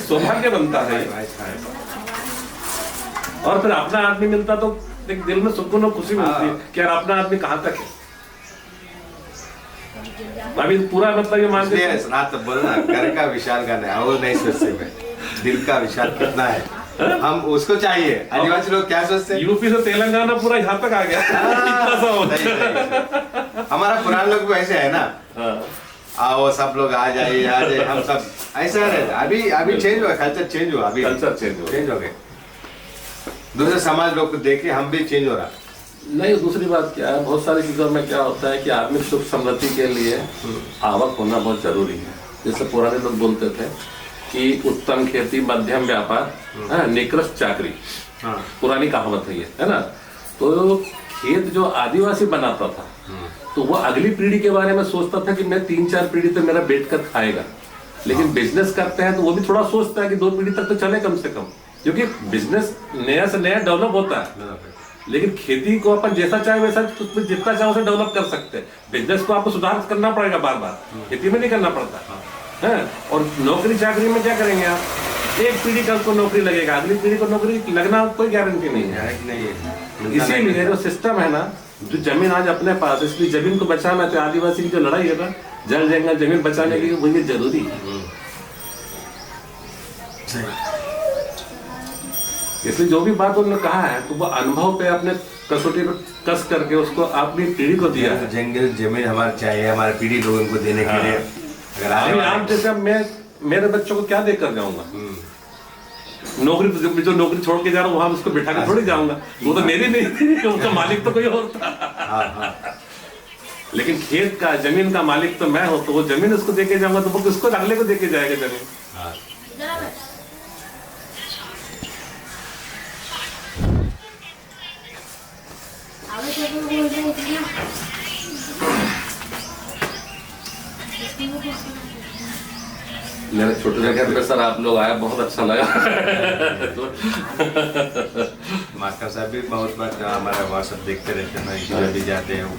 सौभाग्य बनता है। और फिर अपना आदमी मिलता तो एक दिल में सुकून और खुशी मिलती है कि यार अपना आदमी कहाँ तक है। अभी पूरा मतलब ये मान के रात बोलना घर का विशाल का नहीं, वो नहीं सोचते में दिल का विशाल कितना है, हम उसको चाहिए। आदिवासी लोग क्या सोचते हैं, यूपी से तेलंगाना पूरा यहाँ तक आ गया। इतना सा होता हमारा पुराने लोग भी ऐसे है ना, आओ सब लोग आ जाइए हम सब ऐसा है। अभी चेंज हुआ, कल्चर चेंज हुआ, अभी कल्चर चेंज हो गए। दूसरे समाज लोग को देख के हम भी चेंज हो रहा। नहीं, दूसरी बात क्या है, बहुत सारी चीजों में क्या होता है कि आदमी सुख समृद्धि के लिए आवक होना बहुत जरूरी है। जैसे पुराने लोग बोलते थे कि उत्तम खेती मध्यम व्यापार निकृष्ट चाकरी, पुरानी कहावत है ये, है ना। तो खेत जो आदिवासी बनाता था तो वो अगली पीढ़ी के बारे में सोचता था कि मैं 3-4 पीढ़ी तो मेरा बैठ कर खाएगा। लेकिन बिजनेस करते हैं तो वो भी थोड़ा सोचता है कि 2 पीढ़ी तक तो चले कम से कम, क्योंकि बिजनेस नया से नया डेवलप होता है। लेकिन खेती को अपन जैसा चाहे वैसा जितना चाहे उसे डेवलप कर सकते हैं। बिजनेस को आपको सुधार करना पड़ेगा बार बार, खेती में नहीं करना पड़ता है। और नौकरी चाकरी में क्या करेंगे आप, एक पीढ़ी का उसको नौकरी लगेगा, अगली पीढ़ी को नौकरी लगना कोई गारंटी नहीं है। इसीलिए जो सिस्टम है ना, जो जमीन आज अपने पास, इसलिए जमीन को बचाना तो आदिवासी की जो लड़ाई है ना, जल जंगल जमीन बचाने के लिए वो ये जरूरी है। इसलिए जो भी बात उन्होंने कहा है तो वो अनुभव पे अपने कसौटी पे कस करके उसको अपनी पीढ़ी को दिया है। जंगल जमीन हमारे चाहिए, हमारे पीढ़ी लोगों को देने के लिए। अगर आप जैसे मैं मेरे बच्चों को क्या देकर जाऊंगा, नौकरी जो नौकरी छोड़ के जा रहा हूँ वहां उसको बिठा के थोड़ी जाऊंगा, वो तो मेरी नहीं थी, उसका मालिक तो कोई और था। लेकिन खेत का जमीन का मालिक तो मैं हूँ, तो वो जमीन उसको देके जाऊंगा तो वो किसको अगले को देके जाएगा जमीन। मेरे छोटे जगह पे सर आप लोग आए, बहुत अच्छा लगा। मास्टर साहब भी बहुत बार हमारा व्हाट्सएप देखते रहते हैं, इसलिए भी जाते हैं। वो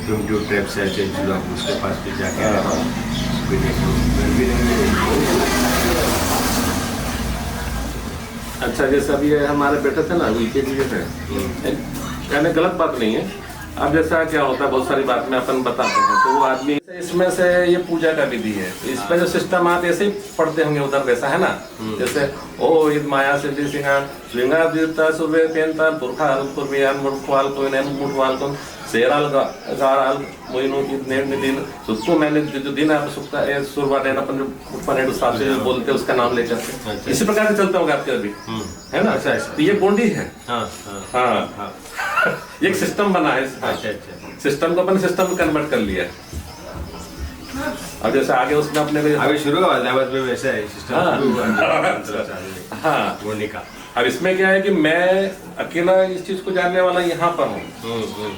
प्रिमिटिव ट्रैप से उसके पास भी जाके अच्छा, जैसे अभी हमारे बेटे थे ना, वीके कहने गलत बात नहीं है। अब जैसा क्या होता है, बहुत सारी बात में अपन बताते हैं तो वो आदमी इसमें से ये पूजा का विधि है, इस पे जो सिस्टम आप ऐसे ही पढ़ते होंगे उधर वैसा है ना। जैसे ओ ईद माया सिद्धि सिंगार श्रृंगार देवता सुबह पेंता पुरखा पूर्वियान मुरखवाल को ने मुरखवाल को सेराल गाराल मोइनो ईद ने दिन सुक्को मैंने जो दिन आप सुक्का ए सुरवाटे अपन पनेड साहब से बोलते हैं उसका नाम लेकर के इसी प्रकार से चलता होगा आपके अभी, है ना। तो ये गोंडी है। हाँ, एक सिस्टम बना है। सिस्टम को अपन सिस्टम में कन्वर्ट कर लिया। अब जैसे आगे उसमें अपने अभी शुरू हुआ में वैसे है सिस्टम। हाँ, अब इसमें क्या है कि मैं अकेला इस चीज को जानने वाला यहाँ पर हूँ,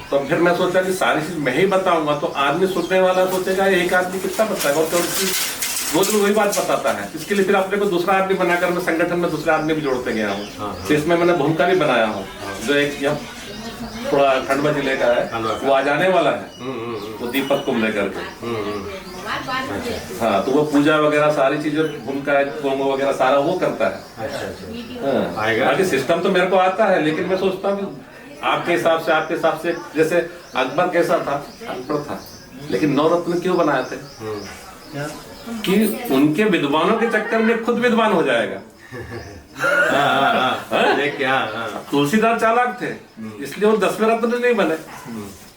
तो फिर मैं सोचा कि सारी चीज मैं ही बताऊंगा तो आदमी सुनने वाला सोचेगा एक आदमी कितना बताएगा, और रोज वही बात बताता है। इसके लिए फिर अपने को दूसरा आदमी बनाकर मैं संगठन में दूसरे आदमी भी जोड़ते गया हूँ। तो इसमें मैंने भूमिका भी बनाया हूँ। जो एक थोड़ा खंडवा जिले का है, वो आ जाने वाला है, वो दीपक कुंभ लेकर के। हाँ, तो वो पूजा वगैरह सारी चीजें भूमिका कोंगो वगैरह सारा वो करता है। बाकी सिस्टम तो मेरे को आता है, लेकिन मैं सोचता हूँ आपके हिसाब से जैसे अकबर कैसा था, अकबर था, लेकिन 9 रत्न क्यों बनाए थे? कि उनके विद्वानों के चक्कर में खुद विद्वान हो जाएगा। तुलसीदास चालाक थे, इसलिए वो 10वें रत्न नहीं बने,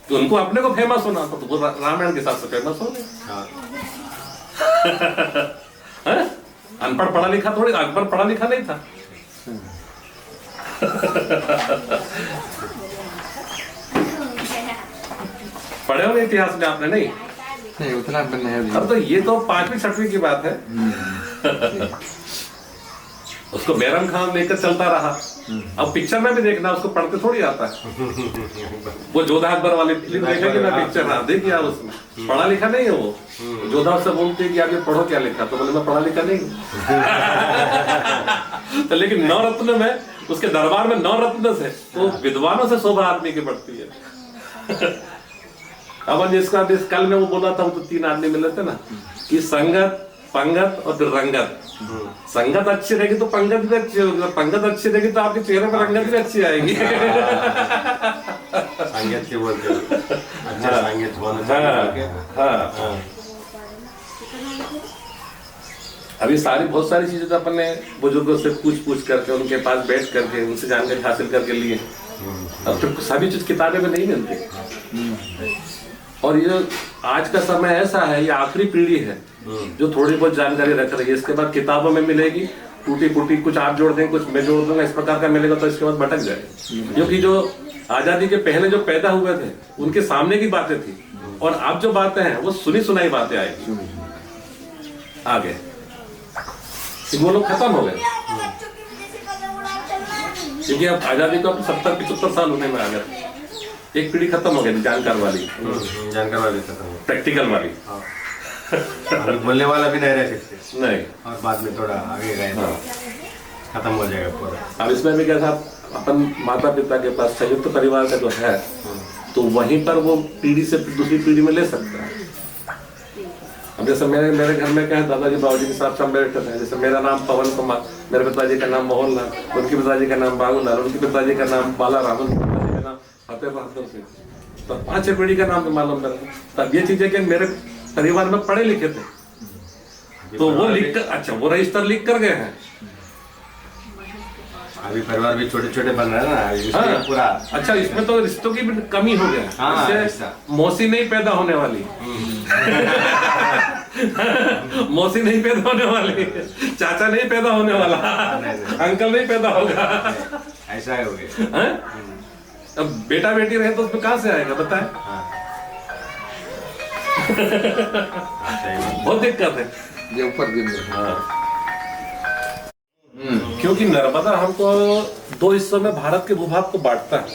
तो उनको अपने को फेमस होना था, तो वो रामायण के हिसाब से फेमस हो गए। अनपढ़ पढ़ा लिखा थोड़ी, अकबर पढ़ा लिखा नहीं था। पढ़े होंगे इतिहास में आपने? नहीं उतना नहीं। अब तो ये तो 5वीं 6वीं की बात है। उसको बैरम खान लेकर चलता रहा। अब पिक्चर में भी देखना, उसको पढ़ते थोड़ी आता है। वो जोधा अकबर वाली फिल्म देखेंगे ना, पिक्चर ना देखिए आप, उसमें पढ़ा लिखा नहीं है वो। जोधा से बोलते हैं कि आप ये पढ़ो, क्या लिखा? तो बोले मैं पढ़ा लिखा नहीं हूँ। तो लेकिन 9 रत्न में, उसके दरबार में 9 रत्न से, तो विद्वानों से शोभा आदमी की बढ़ती है। अब जिसका कल में वो बोला था, वो तो 3 आदमी मिले थे ना, कि संगत, पंगत और फिर रंगत। संगत अच्छी रहेगी तो पंगत भी अच्छी होगी, और पंगत अच्छी रहेगी तो आपके चेहरे पर रंगत भी अच्छी आएगी। संगत के बोलते हैं, अच्छा संगत होना चाहिए। हाँ। अभी बहुत सारी चीजें तो अपन ने बुजुर्गों से पूछ करके, उनके पास बैठ करके, उनसे जानकारी हासिल करके लिए। अब तो सभी चीज किताबें में नहीं मिलती। और ये आज का समय ऐसा है, ये आखिरी पीढ़ी है जो थोड़ी बहुत जानकारी रख रही है। इसके बाद किताबों में मिलेगी टूटी फूटी, कुछ आप जोड़ दें, कुछ मैं जोड़ दूंगा, इस प्रकार का मिलेगा, तो इसके बाद भटक जाए। क्योंकि जो आजादी के पहले जो पैदा हुए थे, उनके सामने की बातें थी, और अब जो बातें हैं वो सुनी सुनाई बातें आएगी आगे। वो लोग खत्म हो गए, क्योंकि अब आजादी को 70-75 साल होने में आ गए। एक पीढ़ी खत्म हो गई जानकार वाली, खत्म, प्रैक्टिकल वाली। बोलने वाला भी नहीं रह सकते, नहीं, और बाद में थोड़ा आगे गए तो खत्म हो जाएगा पूरा। अब इसमें भी कैसा, अपन माता पिता के पास संयुक्त परिवार का जो है, तो वहीं पर वो पीढ़ी से दूसरी पीढ़ी में ले सकता है। अब जैसे मेरे घर में क्या है, दादाजी बाबूजी के साथ सब बैठे थे। जैसे मेरा नाम पवन कुमार, मेरे पिताजी का नाम मोहन लाल, उनके पिताजी का नाम बाबूलाल, उनके पिताजी का नाम बालाराम, उनके पिताजी का नाम फतेह बहादुर सिंह। तो 5 पीढ़ी का नाम तो मालूम मेरा। तब ये चीजें कि मेरे परिवार में पढ़े लिखे थे, तो वो लिख कर, अच्छा वो रजिस्टर लिख कर गए हैं। अभी परिवार भी छोटे छोटे बन रहे हैं ना। हाँ, पूरा अच्छा इसमें तो रिश्तों की भी कमी हो गया। हाँ, मौसी नहीं पैदा होने वाली। मौसी नहीं पैदा होने वाली, चाचा नहीं पैदा होने वाला, अंकल नहीं पैदा होगा, ऐसा हो गया। अब बेटा बेटी रहे तो उसमें कहां से आएगा बताएं? बहुत दिक्कत है ये ऊपर गिर गया। क्योंकि नर्मदा हमको 2 हिस्सों में भारत के भूभाग को बांटता है।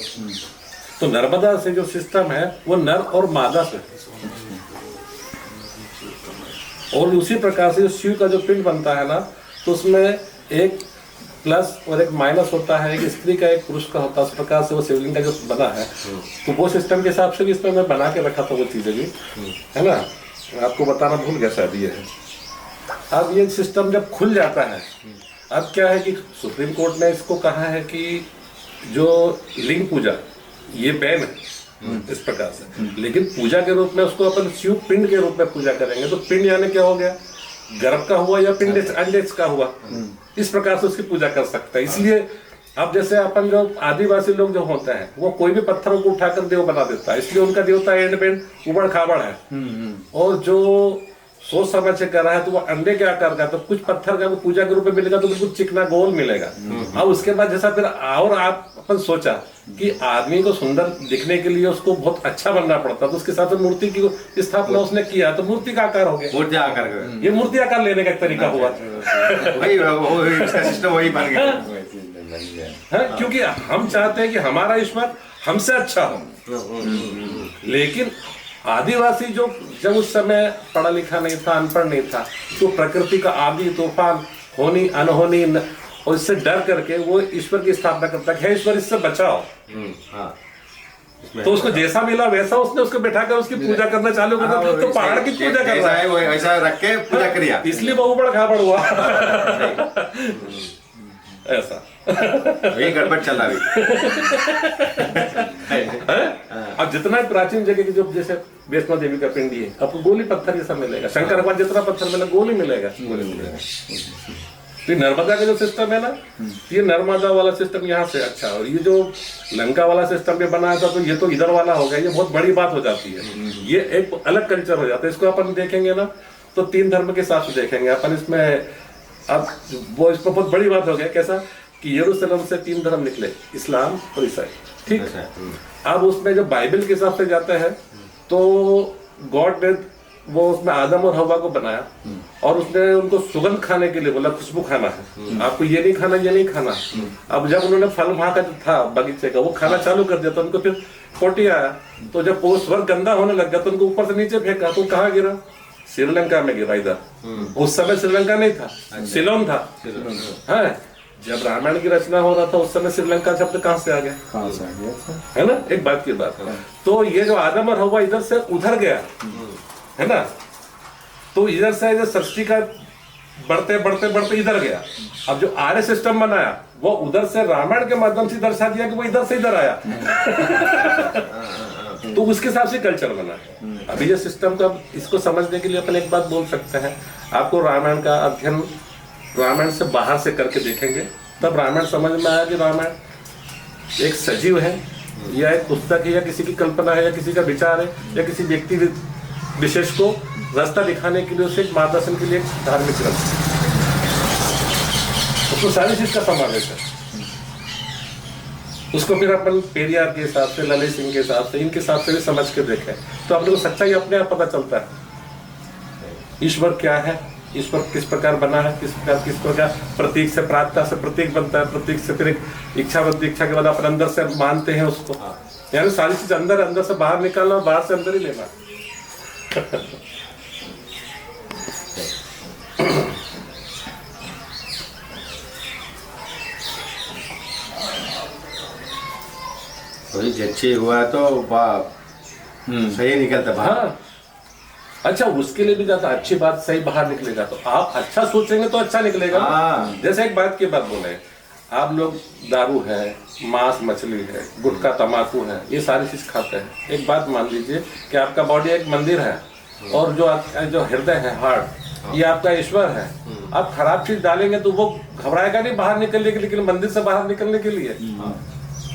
तो नर्मदा से जो सिस्टम है वो नर और मादा से, और उसी प्रकार से शिव का जो पिंड बनता है ना, तो उसमें एक प्लस और एक माइनस होता है, एक स्त्री का एक पुरुष का होता है। उस प्रकार से वो शिवलिंग का जो बना है, तो वो सिस्टम के हिसाब से भी इसमें मैं बना के रखा था वो चीजें भी, है ना। आपको बताना भूल गया शायद ये है। अब ये सिस्टम जब खुल जाता है, अब क्या है कि सुप्रीम कोर्ट ने इसको कहा है कि जो लिंग पूजा ये बैन है इस प्रकार से, लेकिन पूजा के रूप में उसको अपन शिव पिंड के रूप में पूजा करेंगे। तो पिंड यानी क्या हो गया, गर्भ का हुआ या पिंड अंडेज का हुआ, इस प्रकार से उसकी पूजा कर सकता है। इसलिए अब जैसे अपन जो आदिवासी लोग जो होते हैं, वो कोई भी पत्थरों को उठाकर देव बना देता है, इसलिए उनका देवता एंड बेंड उबड़ खाबड़ है। और जो सोच समझ से कर रहा है तो वो अंडे के आकार का, तो कुछ पत्थर का वो पूजा के रूप में मिलेगा तो बिल्कुल चिकना गोल मिलेगा। अब उसके बाद जैसा फिर और आप अपन सोचा कि आदमी को सुंदर दिखने के लिए उसको बहुत अच्छा बनना पड़ता, तो उसके साथ मूर्ति की स्थापना उसने किया, तो मूर्ति का आकार हो गया, मूर्ति आकार। ये मूर्ति आकार लेने का एक तरीका हुआ। वही इसका सिस्टम वही बन गया है, क्योंकि हम चाहते हैं कि हमारा ईश्वर हमसे अच्छा हो। लेकिन आदिवासी जो जब उस समय पढ़ा लिखा नहीं था, अनपढ़ नहीं था, तो प्रकृति का आंधी तूफान होनी अनहोनी और इससे डर करके वो ईश्वर की स्थापना करता है, ईश्वर इससे बचाओ। तो उसको जैसा मिला वैसा उसने उसको बैठा कर उसकी पूजा करना चालू कर दिया। तो पहाड़ की पूजा कर रहा है, वैसा रख के पूजा करिए, इसलिए वो उबड़ खाबड़ हुआ। ऐसा ये गड़बड़ चल रहा है? अब जितना प्राचीन जगह की जो जैसे वैष्णो देवी का पिंडी है, आपको गोली पत्थर जैसा मिलेगा। शंकर भगवान जितना पत्थर मिलेगा गोली मिलेगा। तो नर्मदा का जो सिस्टम है ना, ये नर्मदा वाला सिस्टम यहाँ से अच्छा, और ये जो लंका वाला सिस्टम भी बनाया था तो ये तो इधर वाला हो गया, ये बहुत बड़ी बात हो जाती है। ये एक अलग कल्चर हो जाता है। इसको अपन देखेंगे ना तो 3 धर्म के हिसाब से देखेंगे अपन इसमें। अब वो इसमें बहुत बड़ी बात हो गया कैसा कि यरूशलेम से 3 धर्म निकले, इस्लाम और ईसाई, ठीक। अब उसमें जब बाइबल के हिसाब से जाता है तो गॉड ने वो उसमें आदम और हवा को बनाया और उसने उनको सुगंध खाने के लिए बोला, खुशबू खाना है आपको, ये नहीं खाना, ये नहीं खाना। अब जब उन्होंने फल वहां का जो था बगीचे का वो खाना चालू कर दिया तो उनको फिर पोटी आया। तो जब वो स्वर्ग गंदा होने लग गया तो उनको ऊपर से नीचे फेंका, तो कहाँ गिरा? श्रीलंका में गिरा इधर। उस समय श्रीलंका नहीं था, सिलोन था। है जब रामायण की रचना हो रहा था उस समय श्रीलंका शब्द कहाँ से आ गया? है ना, एक बात की बात। तो ये जो आदम और हवा इधर से उधर गया है ना, तो इधर से सृष्टि का बढ़ते बढ़ते बढ़ते इधर गया। अब जो आर्य सिस्टम बनाया वो उधर से रामायण के माध्यम से दर्शा दिया कि वो इधर से इधर आया। तो उसके हिसाब से कल्चर बना। अभी ये सिस्टम का इसको समझने के लिए अपन एक बात बोल सकते हैं, आपको रामायण का अध्ययन रामायण से बाहर से करके देखेंगे तब रामायण समझ में आया कि रामायण एक सजीव है या एक पुस्तक है या किसी की कल्पना है या किसी का विचार है या किसी व्यक्ति विशेष को रास्ता दिखाने के लिए, उसे मार्गदर्शन के लिए एक धार्मिक ग्रंथ, उसको सारी चीज का समावेश है। उसको फिर अपन पेरियार के हिसाब से, ललित सिंह के हिसाब से, इनके हिसाब से भी समझ के देखें तो अपने को सच्चाई अपने आप पता चलता है। ईश्वर क्या है, ईश्वर किस प्रकार बना है, किस प्रकार प्रतीक से, प्रार्थना से प्रतीक बनता है, प्रतीक से फिर एक इच्छा बनती है, इच्छा के बाद अपन अंदर से मानते हैं उसको। यानी सारी चीज अंदर अंदर से बाहर निकालना और बाहर से अंदर ही लेना। वही जच्ची हुआ तो सही निकलता बाहर। हाँ। अच्छा, उसके लिए भी जाता अच्छी बात सही बाहर निकलेगा तो आप अच्छा सोचेंगे तो अच्छा निकलेगा। जैसे एक बात की बात बोले, आप लोग दारू है, मांस मछली है, गुटखा तम्बाकू है, ये सारी चीज खाते हैं। एक बात मान लीजिए कि आपका बॉडी एक मंदिर है और जो हृदय है, हार्ट, ये आपका ईश्वर है। आप खराब चीज डालेंगे तो वो घबराएगा नहीं बाहर निकलने के लिए, लेकिन मंदिर से बाहर निकलने के लिए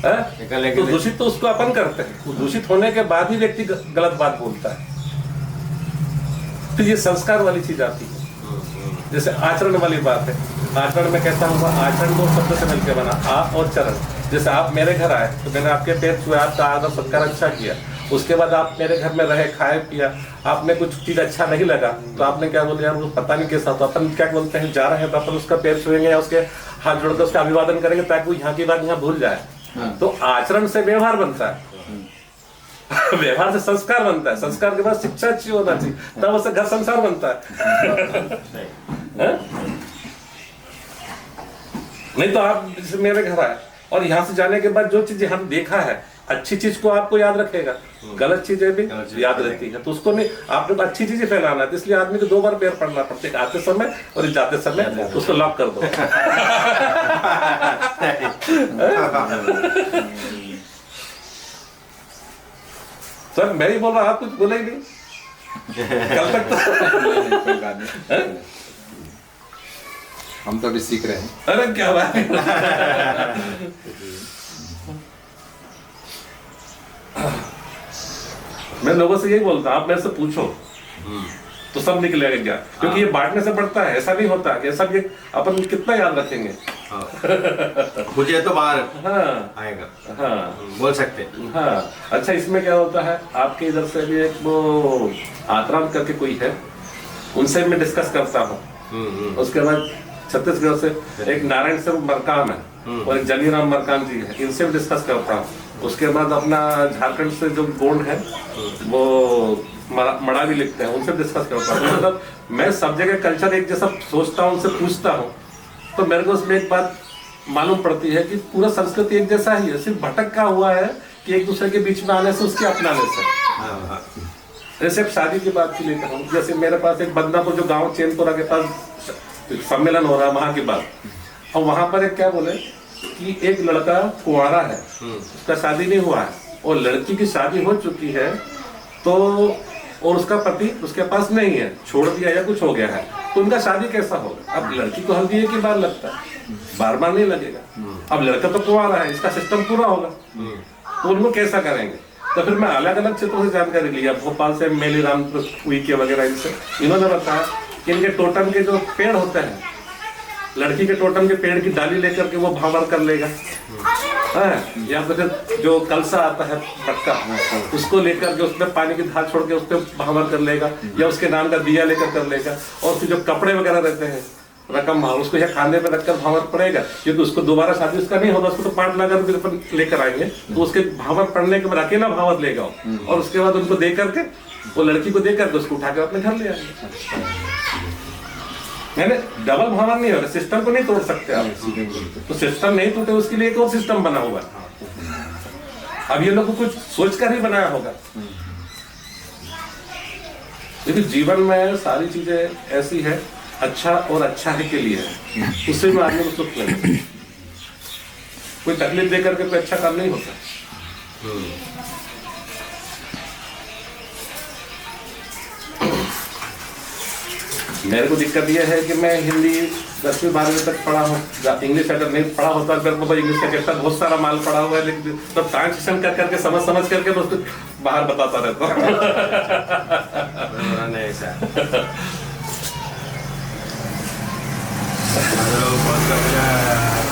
तो दूषित तो उसको अपन करते हैं। दूषित होने के बाद ही व्यक्ति गलत बात बोलता है। तो ये संस्कार वाली चीज आती है। जैसे आचरण वाली बात है, आचरण में कहता हूँ आचरण 2 शब्द से मिलकर बना, आप और चरण। जैसे आप मेरे घर आए तो मैंने आपके पैर छुए, आपका आदर सत्कार अच्छा किया, उसके बाद आप मेरे घर में रहे, खाए पिया, आपने कुछ चीज अच्छा नहीं लगा तो आपने क्या बोले, यार वो पता नहीं कैसा, तो अपन क्या बोलते हैं, जा रहे हैं तो अपन उसका पैर छुएंगे या उसके हाथ जोड़कर उसका अभिवादन करेंगे ताकि वो यहाँ की बात यहाँ भूल जाए। तो आचरण से व्यवहार बनता है, व्यवहार से संस्कार बनता है, संस्कार के बाद शिक्षा अच्छी होना चाहिए, तब उससे घर संसार बनता है। नहीं तो आप जैसे मेरे घर आए और यहाँ से जाने के बाद जो चीज हम देखा है, अच्छी चीज को आपको याद रखेगा, गलत चीजें भी याद रहती है। तो उसको नहीं, आपने तो अच्छी चीजें फैलाना है, इसलिए आदमी को 2 बार पैर पड़ना पड़ता है, आते समय और जाते समय। उसको लॉक कर दो। सर मैं ही बोल रहा, आप कुछ बोले ही नहीं कल तक तो। हम तो अभी सीख रहे हैं। अरे क्या बात है। मैं लोगों से यही बोलता हूँ, आप मेरे से पूछो तो सब निकलेगा क्या, क्योंकि ये बांटने से बढ़ता है। ऐसा नहीं होता कि सब ये अपन कितना याद रखेंगे। मुझे तो बाहर आएगा। बोल सकते। अच्छा, इसमें क्या होता है, आपके इधर से भी एक वो आतराम करके कोई है, उनसे मैं डिस्कस करता हूँ। उसके बाद छत्तीसगढ़ से एक नारायण से मरकाम है और एक जलीराम मरकाम जी है, इनसे भी डिस्कस करता हूँ। उसके बाद अपना झारखंड से जो गोंड है वो मड़ा भी लिखते हैं, उनसे डिस्कस करता हूँ। मतलब मैं सब जगह कल्चर एक जैसा सोचता हूँ, उनसे पूछता हूँ, तो मेरे को उसमें एक बात मालूम पड़ती है कि पूरा संस्कृति एक जैसा ही है, सिर्फ भटक का हुआ है कि एक दूसरे के बीच में आने से, उसके अपनाने से। जैसे शादी की बात की लेकर हूँ, जैसे मेरे पास एक बदनापुर जो गाँव चैनपुरा के पास सम्मेलन हो रहा है, वहाँ की बात, और वहां पर एक क्या बोले कि एक लड़का कुंवारा है, उसका शादी नहीं हुआ है, और लड़की की शादी हो चुकी है, तो और उसका पति उसके पास नहीं है, छोड़ दिया या कुछ हो गया है, तो उनका शादी कैसा होगा? अब लड़की को हल्दी एक ही बार लगता है, बार बार नहीं लगेगा। अब लड़का तो कुंवारा है, इसका सिस्टम पूरा होगा, तो उनको कैसा करेंगे? तो फिर मैं अलग अलग क्षेत्रों से जानकारी लिया, भोपाल से मेली राम उइके वगैरह इनसे। इन्होंने बताया कि इनके टोटम के जो पेड़ होते हैं, लड़की के टोटम के पेड़ की डाली लेकर के वो भावर कर लेगा, या फिर जो कलसा आता है पटका, उसको लेकर के उसमें पानी की धार छोड़ के उस पर भावर कर लेगा, या उसके नाम का दिया लेकर कर लेगा। और फिर जो कपड़े वगैरह रहते हैं रकम भाव, उसको यहाँ खाने पे रखकर भावर पड़ेगा, क्योंकि उसको दोबारा शादी उसका नहीं होगा, उसको तो 5 लाख रुपए लेकर आएंगे, तो उसके भावर पड़ने के बाद अकेला भावर लेगा, और उसके बाद उनको दे करके, वो लड़की को दे करके उसको उठा कर अपने घर ले आएंगे। मैंने डबल भावर नहीं होगा, सिस्टम को नहीं तोड़ सकते आप, तो सिस्टम नहीं टूटे उसके लिए एक और सिस्टम बना हुआ है। अब ये लोग को कुछ सोचकर ही बनाया होगा, क्योंकि जीवन में सारी चीजें ऐसी है, अच्छा और अच्छा है के लिए है, उससे में आदमी को सुख लगे। कोई तकलीफ देकर के कोई अच्छा काम नहीं होता। मेरे को दिक्कत यह है कि मैं हिंदी 10वीं 12वीं तक पढ़ा हूँ, इंग्लिश अगर नहीं पढ़ा होता मेरे को इंग्लिश का कितना बहुत सारा माल पड़ा हुआ है, लेकिन तो ट्रांसलेशन कर करके समझ करके तो उसको बाहर बताता रहता हूँ।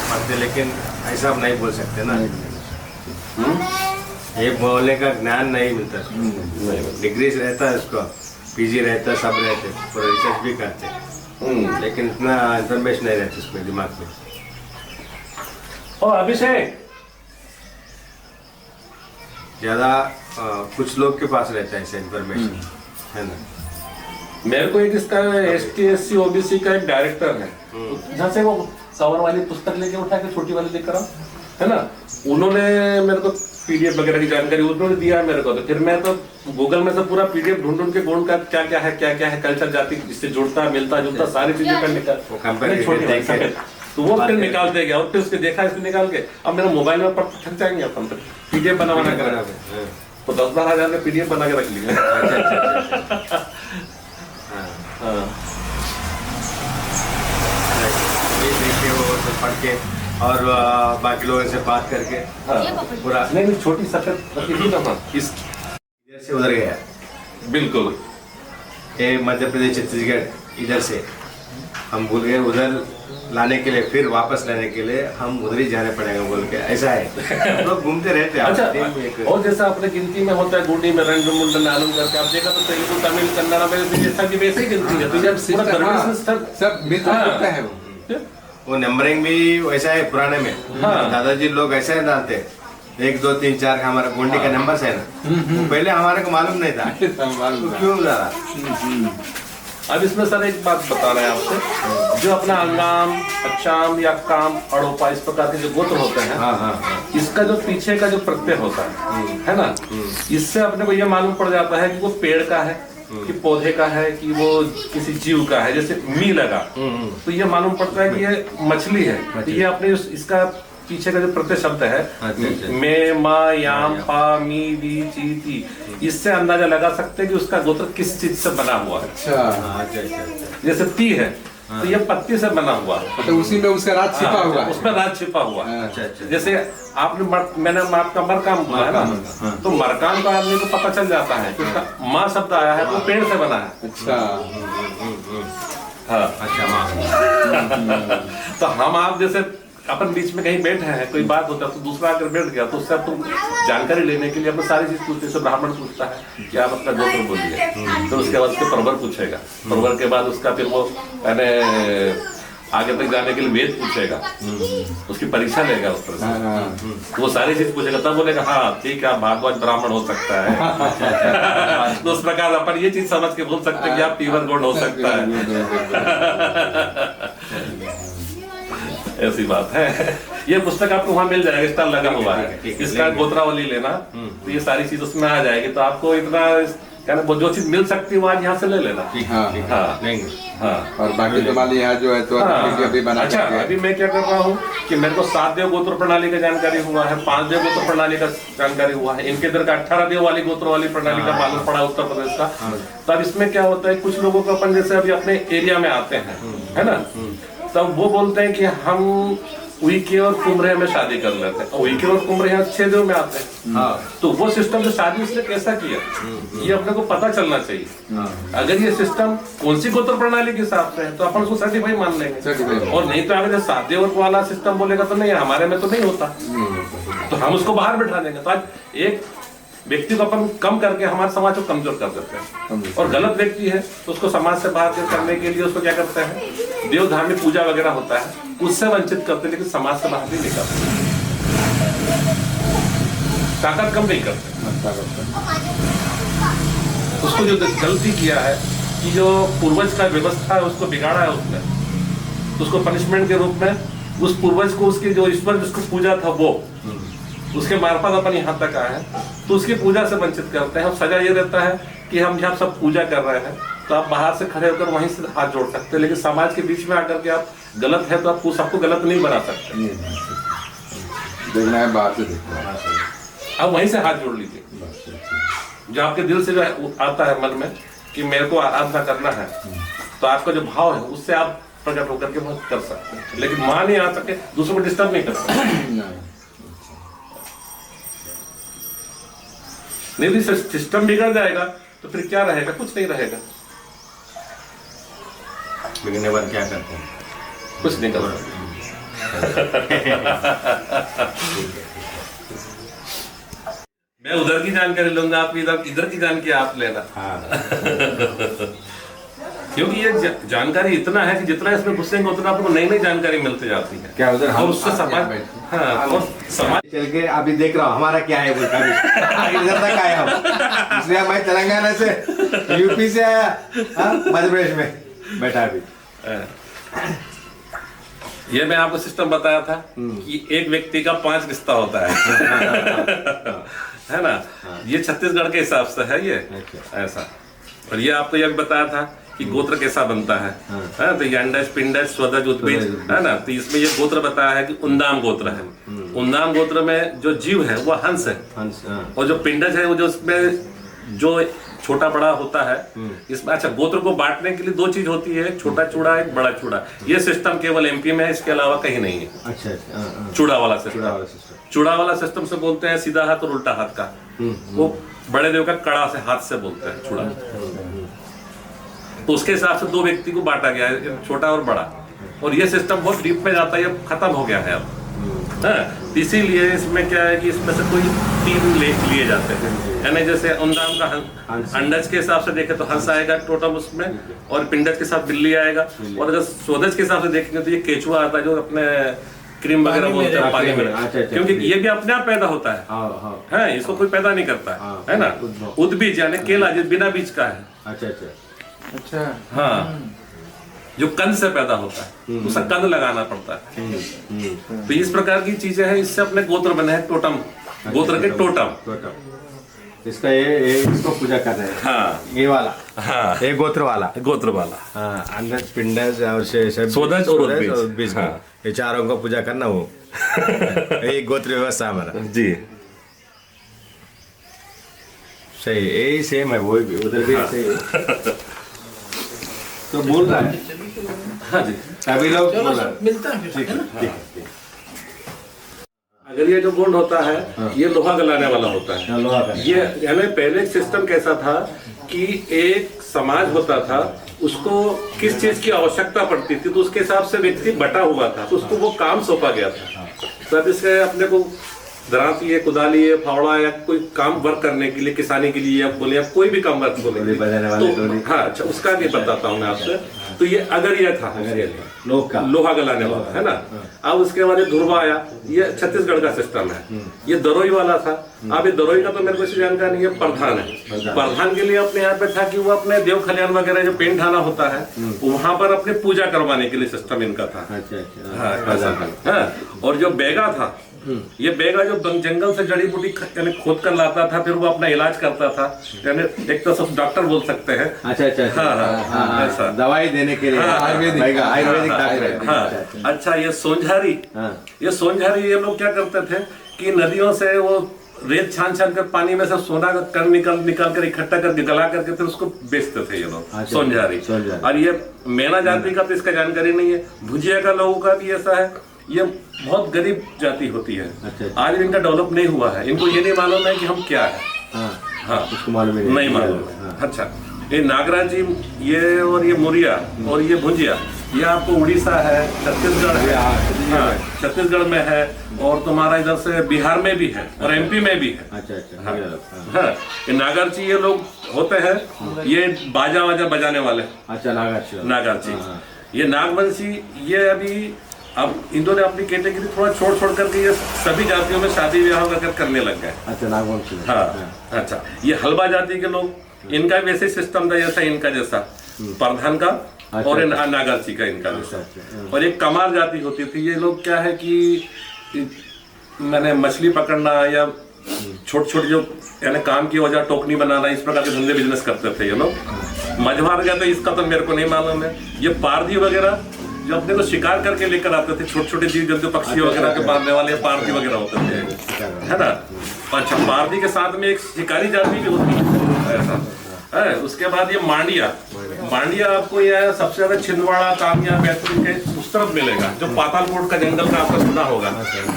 पढ़ते, लेकिन ऐसा आप नहीं बोल सकते ना, ये बोलने का ज्ञान नहीं मिलता। डिग्री रहता है उसको, पीजी रहता है, सब रहते, पूरा रिसर्च भी करते, लेकिन इतना इंफॉर्मेशन नहीं रहती उसमें दिमाग में। और अभिषेक ज्यादा कुछ लोग के पास रहता है ऐसा इंफॉर्मेशन, है ना। मेरे को एक इसका ST SC OBC का एक डायरेक्टर है, जहाँ से वो कवर वाली पुस्तक लेके उठा के छोटी वाली लेकर आओ, है ना, उन्होंने मेरे को PDF वगैरह की जानकारी उन्होंने दिया मेरे को। तो फिर मैं तो गूगल में से पूरा PDF ढूंढ के गोंड का क्या क्या है कल्चर जाति इससे जुड़ता मिलता जुड़ता सारी चीजें कर निकाल, तो वो फिर निकाल दे गया, और फिर उसके देखा इसको निकाल के, अब मेरे मोबाइल में पढ़ थक जाएंगे अपन, PDF बनाना कर, तो 10-12 हजार का PDF बना के रख लिया। देखिए वो तो पढ़ के और बाकी लोगों से बात करके पूरा नहीं छोटी सफेद इस इधर से उधर गया, बिल्कुल ये मध्य प्रदेश छत्तीसगढ़ इधर से हम भूल गए, उधर लाने के लिए फिर वापस लाने के लिए हम उधर ही जाने पड़ेगा बोल के, ऐसा है हम लोग घूमते रहते हैं। अच्छा, और जैसा अपने गिनती में होता है गुडी में रंग मुंडन नालम करके, आप देखा तो तेलुगु तमिल कन्नड़ा में जैसा कि वैसे ही गिनती है, तो जब पूरा सब मिलता है वो नंबरिंग भी वैसा है पुराने में। दादाजी लोग ऐसे ही डालते 1 2 3 4 का हमारा गोंडी का नंबर है ना, तो पहले हमारे को मालूम नहीं था, तो क्यों डाला। अब इसमें सर एक बात बता रहे हैं आपसे, जो अपना अंगाम अक्षाम या काम अड़ोपा इस प्रकार के जो गोत्र होते हैं, इसका जो पीछे का जो प्रत्यय होता है ना, इससे अपने को ये मालूम पड़ जाता है कि वो पेड़ का है कि पौधे का है कि वो किसी जीव का है। जैसे मी लगा तो ये मालूम पड़ता है कि ये मछली है, तो ये अपने इसका पीछे का जो प्रत्यय शब्द है मे मा याम पा मी वी ची ती, इससे अंदाजा लगा सकते हैं कि उसका गोत्र किस चीज से बना हुआ है। अच्छा, जैसे ती है तो ये पत्ती से बना हुआ है, तो उसी में उसका राज छिपा हुआ है, उसमें राज छिपा हुआ है। जैसे आपने मैंने आपका मरकाम बोला है ना, तो मरकाम का आदमी को पता चल जाता है कि उसका माँ शब्द आया है वो पेड़ से बना है। अच्छा हाँ, अच्छा तो हम आप जैसे अपन बीच में कहीं बैठे हैं, कोई बात होता है तो दूसरा अगर बैठ गया तो उससे अब तुम जानकारी लेने के लिए अपने सारी चीज पूछते। जैसे ब्राह्मण पूछता है कि आप अपना गोत्र बोलिए, तो उसके बाद उसके परवर पूछेगा, परवर के बाद उसका फिर वो यानी आगे तक जाने के लिए वेद पूछेगा, उसकी परीक्षा लेगा उस तरह से, वो सारी चीज पूछेगा, तब बोलेगा हाँ ठीक है आप भागवत ब्राह्मण हो सकता है। तो उस प्रकार अपन ये चीज समझ के बोल सकते हैं कि आप पीवर गौड़ हो सकता है। ऐसी बात है। ये पुस्तक आपको वहाँ मिल जाएगा, स्टॉल लगा हुआ है, इसका गोत्रावली लेना तो ये सारी चीज उसमें आ जाएगी, तो आपको इतना कहना वो जो चीज मिल सकती है वो आज यहाँ से ले लेना। हाँ हाँ लेंगे। हाँ। और बाकी तो मान लीजिए यहाँ जो है तो अभी बना अच्छा, अभी मैं क्या कर रहा हूँ कि मेरे को 7 देव गोत्र प्रणाली का जानकारी हुआ है, 5 देव गोत्र प्रणाली का जानकारी हुआ है, इनके इधर का 18 देव वाली गोत्र वाली प्रणाली का मालूम पड़ा उत्तर प्रदेश का। तो अब इसमें क्या होता है, कुछ लोगों को अपन जैसे अभी अपने एरिया में आते हैं, है ना, तब वो बोलते हैं कि हम उइके और कुमरे में शादी कर लेते हैं, उइके और कुमरे यहाँ 6 देव में आते हैं। हाँ। तो वो सिस्टम जो शादी उसने कैसा किया, ये अपने को पता चलना चाहिए। अगर ये सिस्टम कौन सी गोत्र प्रणाली के हिसाब से है तो अपन उसको सर्टिफाई मान लेंगे, और नहीं तो अगर सात देव वाला सिस्टम बोलेगा तो नहीं, हमारे में तो नहीं होता, तो हम उसको बाहर बिठा देंगे। तो आज एक व्यक्ति को अपन कम करके हमारे समाज को कमजोर कर देते हैं, और गलत व्यक्ति है तो उसको समाज से बाहर करने के लिए उसको क्या करते हैं, देव धाम में पूजा वगैरह होता है उससे वंचित करते हैं, लेकिन समाज से बाहर नहीं निकालते, ताकत कम नहीं करते। उसको जो गलती किया है कि जो पूर्वज का व्यवस्था है उसको बिगाड़ा है उसने, तो उसको पनिशमेंट के रूप में उस पूर्वज को उसके जो ईश्वर जिसको पूजा था वो उसके मार्फत अपन यहाँ तक आए हैं, तो उसकी पूजा से वंचित करते हैं। और सजा ये रहता है कि हम जब सब पूजा कर रहे हैं तो आप बाहर से खड़े होकर वहीं से हाथ जोड़ सकते हैं, लेकिन समाज के बीच में आकर के आप गलत है तो आप सबको गलत नहीं बना सकते। देखना है बाहर से, देखना है आप वहीं से हाथ जोड़ लीजिए, जो आपके दिल से जो आता है मन में कि मेरे को आराधना करना है, तो आपका जो भाव है उससे आप प्रकट होकर के मत कर सकते हैं, लेकिन मां नहीं आ सके दूसरों को डिस्टर्ब नहीं कर सकते। नहीं तो सिस्टम बिगड़ जाएगा तो फिर क्या रहेगा, कुछ नहीं रहेगा। बिगड़ने बाद क्या करते हैं, कुछ नहीं कर मैं उधर की जानकारी लूंगा, आप इधर की जानकारी आप लेना। क्योंकि ये जानकारी इतना है कि जितना इसमें घुसेंगे उतना आपको नई नई जानकारी मिलती जाती है। क्या उधर और उससे समाज, हाँ, और समाज चल के अभी देख रहा हूँ हमारा क्या है बोलता अभी इधर तक आया हूँ, इसलिए मैं तेलंगाना से यूपी से आया, मध्य प्रदेश में बैठा अभी। ये मैं आपको सिस्टम बताया था कि एक व्यक्ति का 5 रिश्ता होता है ना, ये छत्तीसगढ़ के हिसाब से है ये ऐसा। और ये आपको यह बताया था कि गोत्र कैसा बनता है, तो यंडज पिंडज स्वदज उद्भिज है ना, तो इसमें ये गोत्र बताया है कि उन्दाम गोत्र है। उन्दाम गोत्र में जो जीव है वो हंस है, और जो पिंडज है वो जो उसमें जो छोटा बड़ा होता है इसमें। अच्छा, गोत्र को बांटने के लिए 2 चीज होती है, छोटा चूड़ा एक बड़ा चूड़ा। ये सिस्टम केवल एमपी में है, इसके अलावा कहीं नहीं है। अच्छा, चूड़ा वाला सिस्टम, चूड़ा वाला सिस्टम से बोलते हैं सीधा हाथ और उल्टा हाथ का, वो बड़े देव का कड़ा से हाथ से बोलते हैं चूड़ा। तो उसके हिसाब से 2 व्यक्ति को बांटा गया है, छोटा और बड़ा, और ये सिस्टम बहुत डीप में जाता है, खत्म हो गया है अब। इसीलिए इसमें क्या है कि इसमें से कोई 3 लिए जाते हैं, यानी जैसे उन्दाम का अंडज के हिसाब से देखें तो हंस आएगा टोटम उसमें, और पिंडज के साथ बिल्ली आएगा, और अगर स्वदज के हिसाब से देखेंगे तो ये केचुआ आता है जो अपने क्रीम वगैरह बोलते हैं पानी में, क्योंकि ये भी अपने आप पैदा होता है, इसको कोई पैदा नहीं करता है ना। उद्बीज यानी केला जो बिना बीज का है, अच्छा, हाँ, जो कंद से पैदा होता है उसका कंद लगाना पड़ता है। तो इस प्रकार की चीजें हैं, इससे अपने गोत्र बने हैं, टोटम गोत्र के टोटम। इसका ये इसको पूजा कर रहे हैं, हाँ, ये वाला, हाँ, ये गोत्र वाला, हाँ, अंडज पिंडज और स्वदज और उद्भिज, हाँ, ये चारों को पूजा करना वो एक गोत्र व्यवस्था हमारा जी। सही, यही सेम है, वो उधर भी सही तो बोल रहा है। हाँ जी, अभी लोग बोल रहा है, मिलता है फिर, है ना? अगर ये जो गोंड होता है ये लोहा गलाने वाला होता है। ये यानी पहले सिस्टम कैसा था कि एक समाज होता था, उसको किस चीज की आवश्यकता पड़ती थी तो उसके हिसाब से व्यक्ति बटा हुआ था, तो उसको वो काम सौंपा गया था। तब इसके अपने को दराती है, कुदाली है, फावड़ा या कोई काम वर्क करने के लिए, किसानी के लिए, या बोले आप कोई भी काम वर्क बोले तो हाँ, अच्छा, उसका भी बताता हूँ मैं आपसे। तो ये अगरिया था, लोहा गलाने वाला, है ना। अब उसके बाद ये धुरवा आया, ये छत्तीसगढ़ का सिस्टम है। ये दरोई वाला था। अब ये दरोई का तो मेरे को इसी जानकारी नहीं है, प्रधान है। प्रधान के लिए अपने यहाँ पे था कि वो अपने देव खलियान वगैरह जो पेंट ढाना होता है वहां पर अपने पूजा करवाने के लिए सिस्टम इनका था। और जो बेगा था, ये बेगड़ा जो जंगल से जड़ी बूटी यानी खोद कर लाता था, फिर वो अपना इलाज करता था, यानी एक तो सब डॉक्टर बोल सकते हैं। अच्छा। हाँ, ऐसा दवाई देने के लिए आयुर्वेदिक डॉक्टर। हाँ, अच्छा ये सोनझारी ये लोग क्या करते थे कि नदियों से वो रेत छान कर पानी में से सोना कर निकाल कर इकट्ठा करके गला करके फिर उसको बेचते थे ये लोग, सोनझारी। और ये मेना जाति का तो इसका जानकारी नहीं है। भुजिया का लोगों का भी ऐसा है, ये बहुत गरीब जाति होती है। आज इनका डेवलप नहीं हुआ है, इनको ये नहीं मालूम है कि हम क्या है। हाँ, उसको मालूम नहीं मालूम है। अच्छा, ये नागराजी, ये और ये मुरिया और ये भुजिया, ये आपको उड़ीसा है, छत्तीसगढ़ है, हाँ, छत्तीसगढ़ में है, और तुम्हारा इधर से बिहार में भी है और एमपी में भी है। अच्छा। हाँ, ये नागरची ये लोग होते हैं, ये बाजा वाजा बजाने वाले। अच्छा, नागरची। ये नागवंशी, ये अभी अब इन्होंने अपनी कैटेगरी थोड़ा छोड़ करके ये सभी जातियों में शादी विवाह वगैरह करने लग गए। अच्छा, नागवंशी। हाँ, अच्छा। ये हलबा जाति के लोग, इनका वैसे सिस्टम था जैसा इनका जैसा प्रधान का, और नागरची का इनका जैसा। और एक कमार जाति होती थी। ये लोग क्या है कि मैंने मछली पकड़ना या छोटे जो यानी काम की वजह टोकनी बनाना, इस प्रकार के धंधे बिजनेस करते थे ये लोग। मझवार गया था, इसका तो मेरे को नहीं मालूम है। ये पारधी वगैरह जो अपने को शिकार करके लेकर आते थे, छोटे जीव जंतु पक्षी वगैरह के मारने वाले पारधी वगैरह होते थे, है ना। अच्छा, पारधी के साथ में एक शिकारी जाति भी होती है, ऐसा है। उसके बाद ये मांडिया आपको यह सबसे ज्यादा छिंदवाड़ा, कामिया, बैतूल के उस तरफ मिलेगा, जो पातालकोट का जंगल का आपका सुना होगा।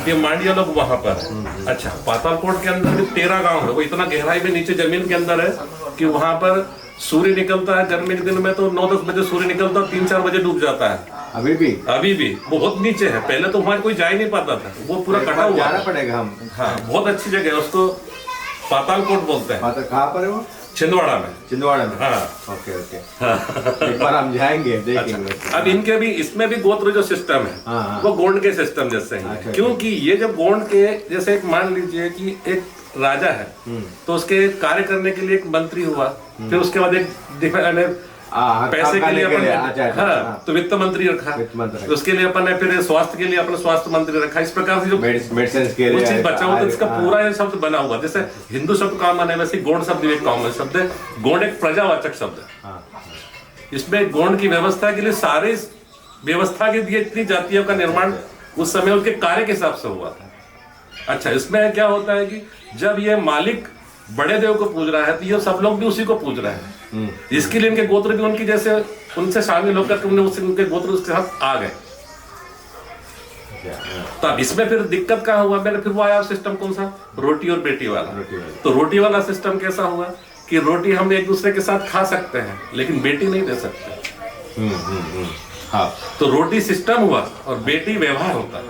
ये मांडिया लोग वहां पर है। अच्छा, पातालकोट के अंदर भी 13 गांव है, वो इतना गहराई में नीचे जमीन के अंदर है कि वहां पर सूर्य निकलता है गर्मी के दिन में तो 9-10 बजे सूर्य निकलता है, 3-4 बजे डूब जाता है। अभी भी बहुत नीचे है। पहले तो वहां कोई जा ही नहीं पाता था, वो पूरा कटा हुआ पड़ेगा हम। हाँ, बहुत अच्छी जगह है, उसको पातालकोट बोलते हैं। कहाँ पर है वो? छिंदवाड़ा में। हाँ, ओके। एक बार हम जाएंगे, देखेंगे। अच्छा, अब इनके भी इसमें भी गोत्र जो सिस्टम है वो गोंड के सिस्टम जैसे है। क्योंकि ये जब गोंड के जैसे एक मान लीजिए कि एक राजा है, तो उसके कार्य करने के लिए एक मंत्री हुआ, फिर उसके बाद एक पैसे के लिए अपन तो वित्त मंत्री रखा, तो उसके लिए अपन ने फिर स्वास्थ्य के लिए अपना स्वास्थ्य मंत्री रखा। इस प्रकार से जो मेडिसिन के लिए चीज बचा हुआ, तो इसका पूरा ये शब्द बना हुआ। जैसे हिंदू शब्द कॉमन है, वैसे गोंड शब्द एक कॉमन शब्द है। गोंड एक प्रजावाचक शब्द है। इसमें गोंड की व्यवस्था के लिए सारे व्यवस्था के लिए इतनी जातियों का निर्माण उस समय उनके कार्य के हिसाब से हुआ था। अच्छा, इसमें क्या होता है कि जब ये मालिक बड़े देव को पूज रहा है तो ये सब लोग भी उसी को पूज रहे हैं। इसके लिए इनके गोत्र भी उनकी जैसे उनसे शामिल होकर उनके गोत्र उसके साथ आ गए। तो अब इसमें फिर दिक्कत क्या हुआ, मैंने फिर वो आया सिस्टम कौन सा, रोटी और बेटी वाला। तो रोटी वाला सिस्टम कैसा हुआ कि रोटी हम एक दूसरे के साथ खा सकते हैं लेकिन बेटी नहीं दे सकते। हाँ, तो रोटी सिस्टम हुआ और बेटी व्यवहार होता है।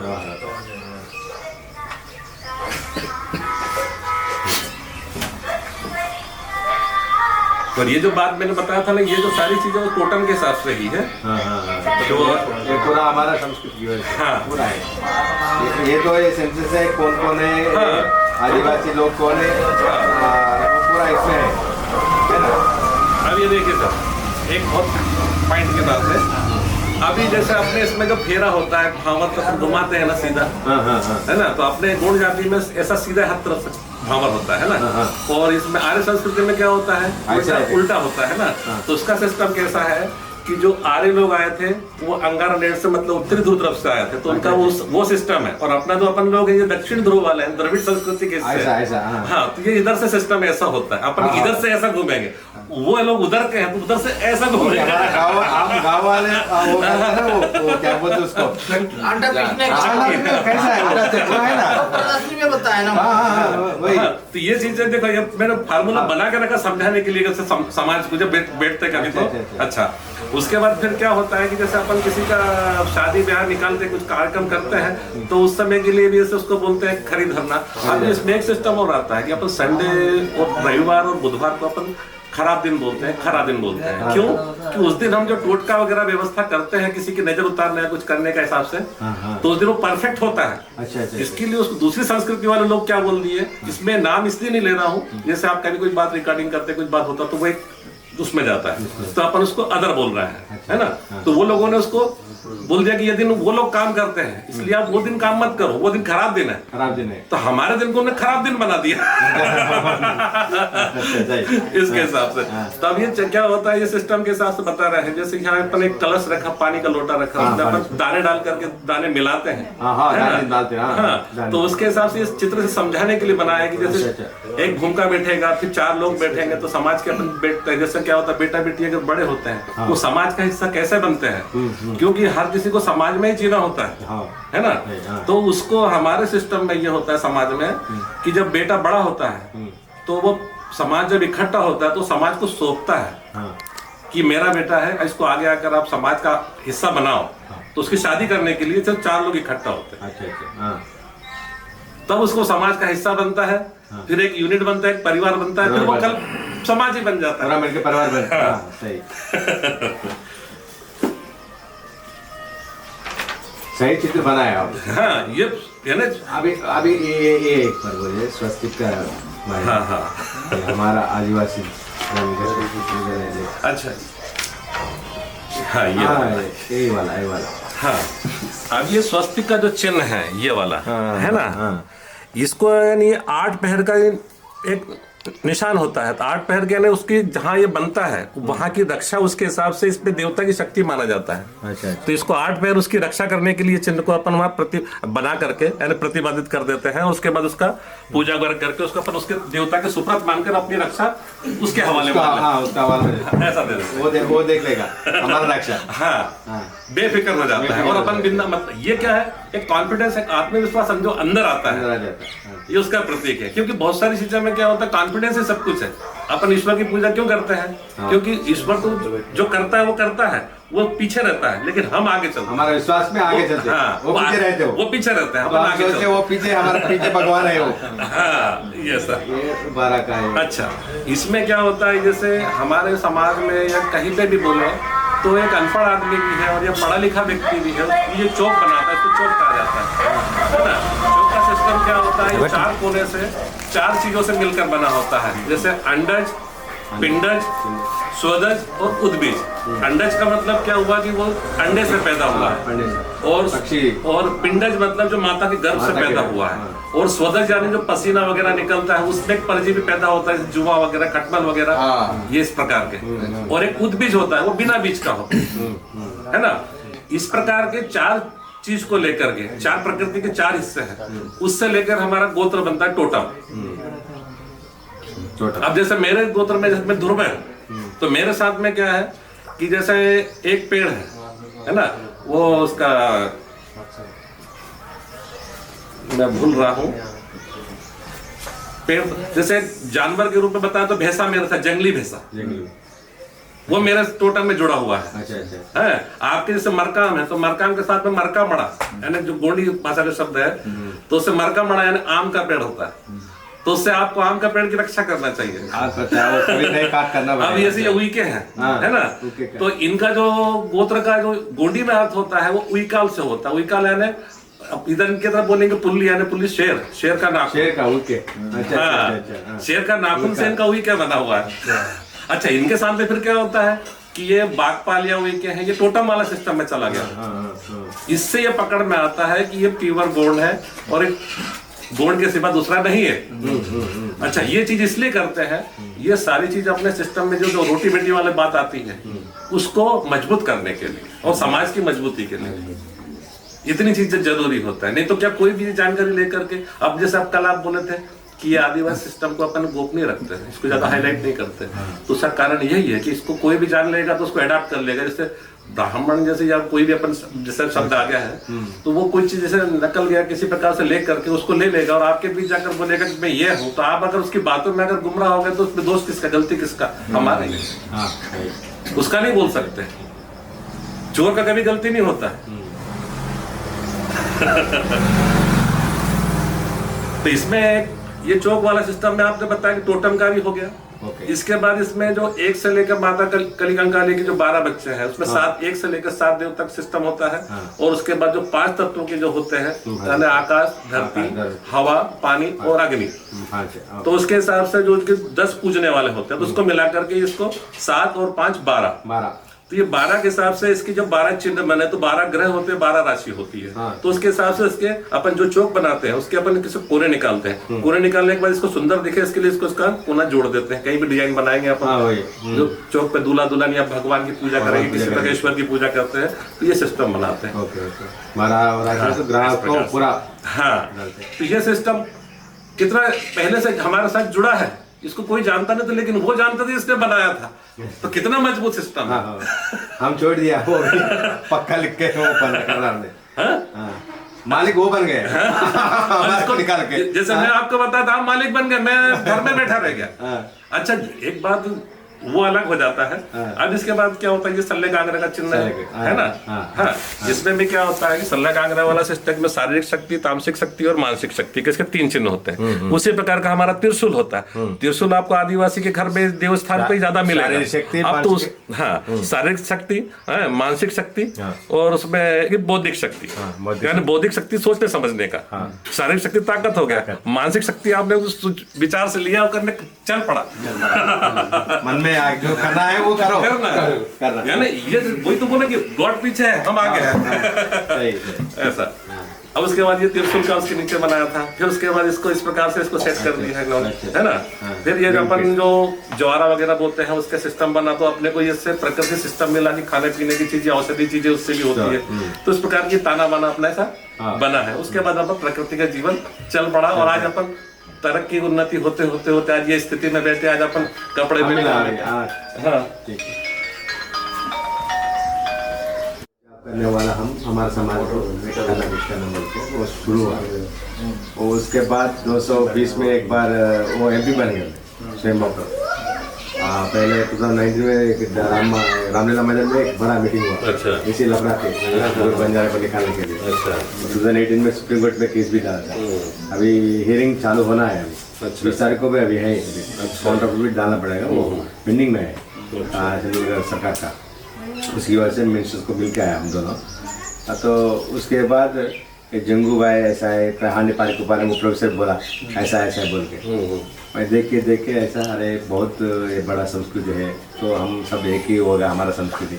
और ये जो बात मैंने बताया था ना, ये जो सारी चीजें वो टोटम के हिसाब से ही है। तो ये पूरा हमारा संस्कृति है। हाँ, पूरा है। ये तो ये सेंसस है, कौन है, आदिवासी लोग कौन है, वो पूरा इसमें है ना। अब ये देखिए सर, एक बहुत पॉइंट की बात है। अभी जैसे अपने इसमें जो फेरा होता है, भावर तो घुमाते हैं ना सीधा, है ना। तो अपने गोंड जाति में ऐसा सीधा हाथ तरफ से भावर होता है ना। और इसमें आर्य संस्कृति में क्या होता है, उल्टा होता है ना। तो उसका सिस्टम कैसा है कि जो आर्य लोग आए थे वो अंगारा नेट से मतलब उत्तरी ध्रुव तरफ से आए थे, तो उनका वो सिस्टम है। और अपना जो अपन लोग है ये दक्षिण ध्रुव वाले हैं, द्रविड़ संस्कृति के। हाँ, तो ये इधर से सिस्टम ऐसा होता है, अपन इधर से ऐसा घूमेंगे, वो लोग उधर के हैं तो उधर से ऐसा घूमेंगे। गाँव वाले वो क्या बोलते उसको, तो ये चीजें देखो, ये मैंने फार्मूला बना के रखा समझाने के लिए समाज को जब बैठते कभी तो। अच्छा, उसके बाद फिर क्या होता है कि जैसे अपन किसी का शादी ब्याह निकालते कुछ कार्यक्रम करते हैं तो उस समय के लिए भी ऐसे उसको बोलते हैं खरीद धरना। अब इसमें एक सिस्टम और आता है कि अपन संडे और रविवार और बुधवार को अपन खराब दिन बोलते हैं, खरा दिन बोलते हैं। क्यों कि उस दिन हम जो टोटका वगैरह व्यवस्था करते हैं किसी की नजर उतारने या कुछ करने का हिसाब से, तो उस दिन वो परफेक्ट होता है। अच्छा। इसके लिए उसको दूसरी संस्कृति वाले लोग क्या बोल दिए, इसमें नाम इसलिए नहीं ले रहा हूँ, जैसे आप कभी कोई बात रिकॉर्डिंग करते कुछ बात होता तो वो एक उसमें जाता है, तो अपन उसको अदर बोल रहे हैं, है ना। तो वो लोगों ने उसको बोल दिया कि ये दिन वो लोग काम करते हैं, इसलिए आप वो दिन काम मत करो, वो दिन खराब दिन है, खराब दिन है। तो हमारे दिन को उन्हें खराब दिन बना दिया इसके हिसाब से। तब ये क्या होता है, ये सिस्टम के हिसाब से बता रहे हैं। जैसे यहाँ अपन एक कलश रखा, पानी का लोटा रखा, उसमें अपन दाने डाल करके दाने मिलाते हैं, तो उसके हिसाब से इस चित्र से समझाने के लिए बनाया है कि जैसे एक भूमिका बैठेगा, फिर 4 लोग बैठेंगे, तो समाज के अपन बैठते हैं। जैसे क्या होता है, बेटा बेटी अगर बड़े होते हैं वो समाज का हिस्सा कैसे बनते हैं, क्योंकि हर किसी को समाज में ही जीना होता है ना। तो उसको हमारे सिस्टम में ये होता है समाज में कि जब बेटा बड़ा होता है तो वो समाज जब इकट्ठा होता है तो समाज को सौंपता है कि मेरा बेटा है, इसको आगे आकर आप समाज का हिस्सा बनाओ। तो उसकी शादी करने के लिए सिर्फ 4 लोग इकट्ठा होते हैं, तब उसको समाज का हिस्सा बनता है, फिर एक यूनिट बनता है, एक परिवार बनता है, फिर वो कल समाज ही बन जाता है, मिलकर परिवार बनता है। सही सही चित्र बनाया आप। हाँ, ये ना अभी ये एक पर बोलिए स्वस्तिक का। हाँ, हमारा आदिवासी। अच्छा, हाँ, ये वाला हाँ। अब ये स्वस्तिक का जो चिन्ह है, ये वाला है ना, इसको यानी 8 पहर का एक निशान होता है। तो 8 पहर के यानी उसकी जहाँ ये बनता है वहां की रक्षा, उसके हिसाब से इसमें देवता की शक्ति माना जाता है। अच्छा। तो इसको 8 पहर उसकी रक्षा करने के लिए चिन्ह को अपन वहां बना करके यानी प्रतिपादित कर देते हैं। उसके बाद उसका पूजा करके उसका अपन उसके देवता के सुप्रत मानकर अपनी रक्षा उसके हवाले में ऐसा दे देते, वो देख लेगा हमारा रक्षा। हाँ, बेफिक्र हो जाता है। और अपन बिंदा मतलब ये क्या है, एक कॉन्फिडेंस, एक आत्मविश्वास समझो अंदर आता है, ये उसका प्रतीक है। क्योंकि बहुत सारी चीजों में क्या होता है, कॉन्फिडेंस ही सब कुछ है। अपन ईश्वर की पूजा क्यों करते हैं? क्योंकि ईश्वर तो जो करता है वो करता है, वो पीछे रहता है, लेकिन हम आगे चलते हैं। हमारे विश्वास में आगे चलते हैं। हाँ, वो पीछे रहते हो, वो पीछे रहते हैं, अपन आगे चलते हैं। वो पीछे, हमारे पीछे भगवान है वो। हाँ, ये सर, ये 12 का है। अच्छा, इसमें क्या होता है, जैसे हमारे समाज में या कहीं पे भी बोले तो एक अनपढ़ आदमी भी है और या पढ़ा लिखा व्यक्ति भी है, ये चौक बनाता है, इसको चौक कहा जाता है ना। चौक का सिस्टम क्या होता है, 4 कोने से 4 चीजों से मिलकर बना होता है। जैसे अंडज, पिंडज, स्वदज और उद्बीज। अंडज का मतलब क्या हुआ कि वो अंडे से पैदा हुआ है, और पिंडज मतलब जो माता के गर्भ से पैदा हुआ है, और स्वदज यानी जो पसीना वगैरह निकलता है उसमें एक परजीवी पैदा होता है, जुआ वगैरह, खटमल वगैरह, ये इस प्रकार के। और एक उद्बीज होता है, वो बिना बीज का होता है ना। इस प्रकार के 4 चीज को लेकर के 4 प्रकृति के 4 हिस्से हैं, उससे लेकर हमारा गोत्र बनता है टोटम। अब जैसे मेरे गोत्र में जैसे मैं ध्रुव है, तो मेरे साथ में क्या है कि जैसे एक पेड़ है ना, वो उसका मैं भूल रहा हूँ पेड़, जैसे जानवर के रूप में बताया तो भैंसा मेरे साथ, जंगली भैंसा, वो मेरे टोटम में जुड़ा हुआ है। अच्छा। है आपके जैसे मरकाम है, तो मरकाम के साथ में मरका मड़ा यानी जो गोंडी भाषा का शब्द है, तो उससे मरका मड़ा यानी आम का पेड़ होता है, तो उससे आपको आम का पेड़ की रक्षा करना चाहिए। अब ऐसे उइके हैं, है ना, तो इनका जो गोत्र का जो गोंडी में अर्थ होता है वो उइकाल से होता है। उइकाल यानी इधर इनके तरफ बोलेंगे पुल्ली, यानी पुल्ली शेर, शेर का नाखून, शेर का उइके। हाँ, शेर का नाखून से इनका उइके बना हुआ है। अच्छा, इनके सामने फिर क्या होता है कि ये बागपाल या उइके हैं, ये टोटम वाला सिस्टम में चला गया। इससे ये पकड़ में आता है कि ये प्योर गोंड है और एक गोंड के सिवा दूसरा नहीं है। अच्छा, ये चीज इसलिए करते हैं, ये सारी चीज अपने सिस्टम में जो रोटी बेटी वाली बात आती है उसको मजबूत करने के लिए और समाज की मजबूती के लिए इतनी चीजें जरूरी होता है। नहीं तो क्या कोई भी जानकारी लेकर के, अब जैसे अब कल आप बोले थे कि ये आदिवासी सिस्टम को अपन गोपनीय रखते हैं, इसको ज्यादा हाईलाइट नहीं करते, तो उसका कारण यही है कि इसको कोई भी जान लेगा तो उसको अडॉप्ट कर लेगा। जैसे ब्राह्मण जैसे या कोई भी अपन जैसे शब्द आ गया है, तो वो कोई चीज जैसे नकल गया किसी प्रकार से ले करके उसको ले लेगा और आपके बीच जाकर बोलेगा कि मैं ये हूँ। तो आप अगर उसकी बातों में अगर गुमराह हो गए तो उसमें दोष किसका, गलती किसका? हमारे। उसका नहीं बोल सकते, चोर का कभी गलती नहीं होता है। तो इसमें ये चौक वाला सिस्टम में आपने बताया कि टोटम का भी हो गया, इसके बाद इसमें जो 1 से लेकर माता कलिकंकाली के जो 12 बच्चे हैं उसमें 1 से लेकर 7 देव तक सिस्टम होता है। और उसके बाद जो 5 तत्वों के जो होते हैं यानी आकाश, धरती, हवा, पानी और अग्नि, तो उसके हिसाब से जो 10 पूजने वाले होते हैं तो उसको मिला करके इसको 7 और 5 12। तो ये 12 के हिसाब से इसकी जब 12 चिन्ह बने तो 12 ग्रह होते हैं, 12 राशि होती है। तो उसके हिसाब से इसके अपन जो चौक बनाते हैं उसके अपन किसी कोने निकालते हैं। कोने निकालने के बाद इसको सुंदर दिखे इसके लिए इसको इसका कोना जोड़ देते हैं। कहीं भी डिजाइन बनाएंगे अपन जो चौक पे दूल्हा दुल्हन या भगवान की पूजा करेंगे, किसी प्रकार ईश्वर की पूजा करते हैं तो ये सिस्टम बनाते हैं। हाँ, तो ये सिस्टम कितना पहले से हमारे साथ जुड़ा है, इसको कोई जानता नहीं था लेकिन वो जानता था, इसने बनाया था। तो कितना मजबूत सिस्टम है। हम छोड़ दिया वो पक्का लिख के वो बंद कर रहा है, मालिक वो बन गए इसको निकाल के। जैसे मैं आपको बताता हूँ मालिक बन गए, मैं घर में बैठा रह गया। अच्छा, एक बात वो अलग हो जाता है। अब इसके बाद क्या होता है, ये सल्ले कांगरे का चिन्ह है ना। हाँ, जिसमें भी क्या होता है कि सल्ला कांगरा वाला सिस्टम में शारीरिक शक्ति, तामसिक शक्ति और मानसिक शक्ति के इसके 3 चिन्ह होते हैं। उसी प्रकार का हमारा त्रिशूल होता है। त्रिशूल आपको आदिवासी के घर में देवस्थान पे ज्यादा मिलेगा। अब तो हाँ, शारीरिक शक्ति, मानसिक शक्ति और उसमें बौद्धिक शक्ति, यानी बौद्धिक शक्ति सोचने समझने का, शारीरिक शक्ति ताकत हो गया, मानसिक शक्ति आपने उस विचार से लिया और करने चल पड़ा। मन में जो करना है वो करो, करना। यानी ये वही तो बोले कि गॉड पीछे है, हम आगे हैं। ऐसा। अब उसके बाद ये त्रिशूल का उसके नीचे बनाया था, फिर उसके बाद इसको इस प्रकार से इसको सेट कर दिया है ना। फिर ये अपन जो ज्वारा वगैरह बोलते हैं उसका सिस्टम बना, तो अपने को इससे प्रकृति सिस्टम मिला कि खाने पीने की चीजें, औषधि चीजें उससे भी होती है। तो इस प्रकार की ताना बाना अपना ऐसा बना है। उसके बाद अपन प्रकृति का जीवन चल पड़ा और आज अपन तरक्की उन्नति होते होते होते आज ये स्थिति में बैठे। आज अपन कपड़े में करने वाला हम हमारे समाज को वो शुरू हुआ। और उसके बाद 220 में एक बार वो MP बन गए स्वयं। पहले 2019 में एक रामलीला मैदान में एक बड़ा मीटिंग हुआ। अच्छा। इसी लफड़ा के बंजारे को निकालने के लिए। अच्छा। 2018 में सुप्रीम कोर्ट में केस भी डाला था। अभी हियरिंग चालू होना है। अभी 20 तारीख को भी अभी है, काउंटर भी डालना पड़ेगा, वो पेंडिंग में है छत्तीसगढ़ सरकार का। उसकी वजह से मिनिस्टर्स को मिल के आया हम दोनों। तो उसके बाद जंगू भाई ऐसा है, कहानी पारी को बारे में प्रोफेसर बोला ऐसा ऐसा बोल के। मैं देख के ऐसा, अरे बहुत बड़ा संस्कृति है, तो हम सब एक ही होगा हमारा संस्कृति।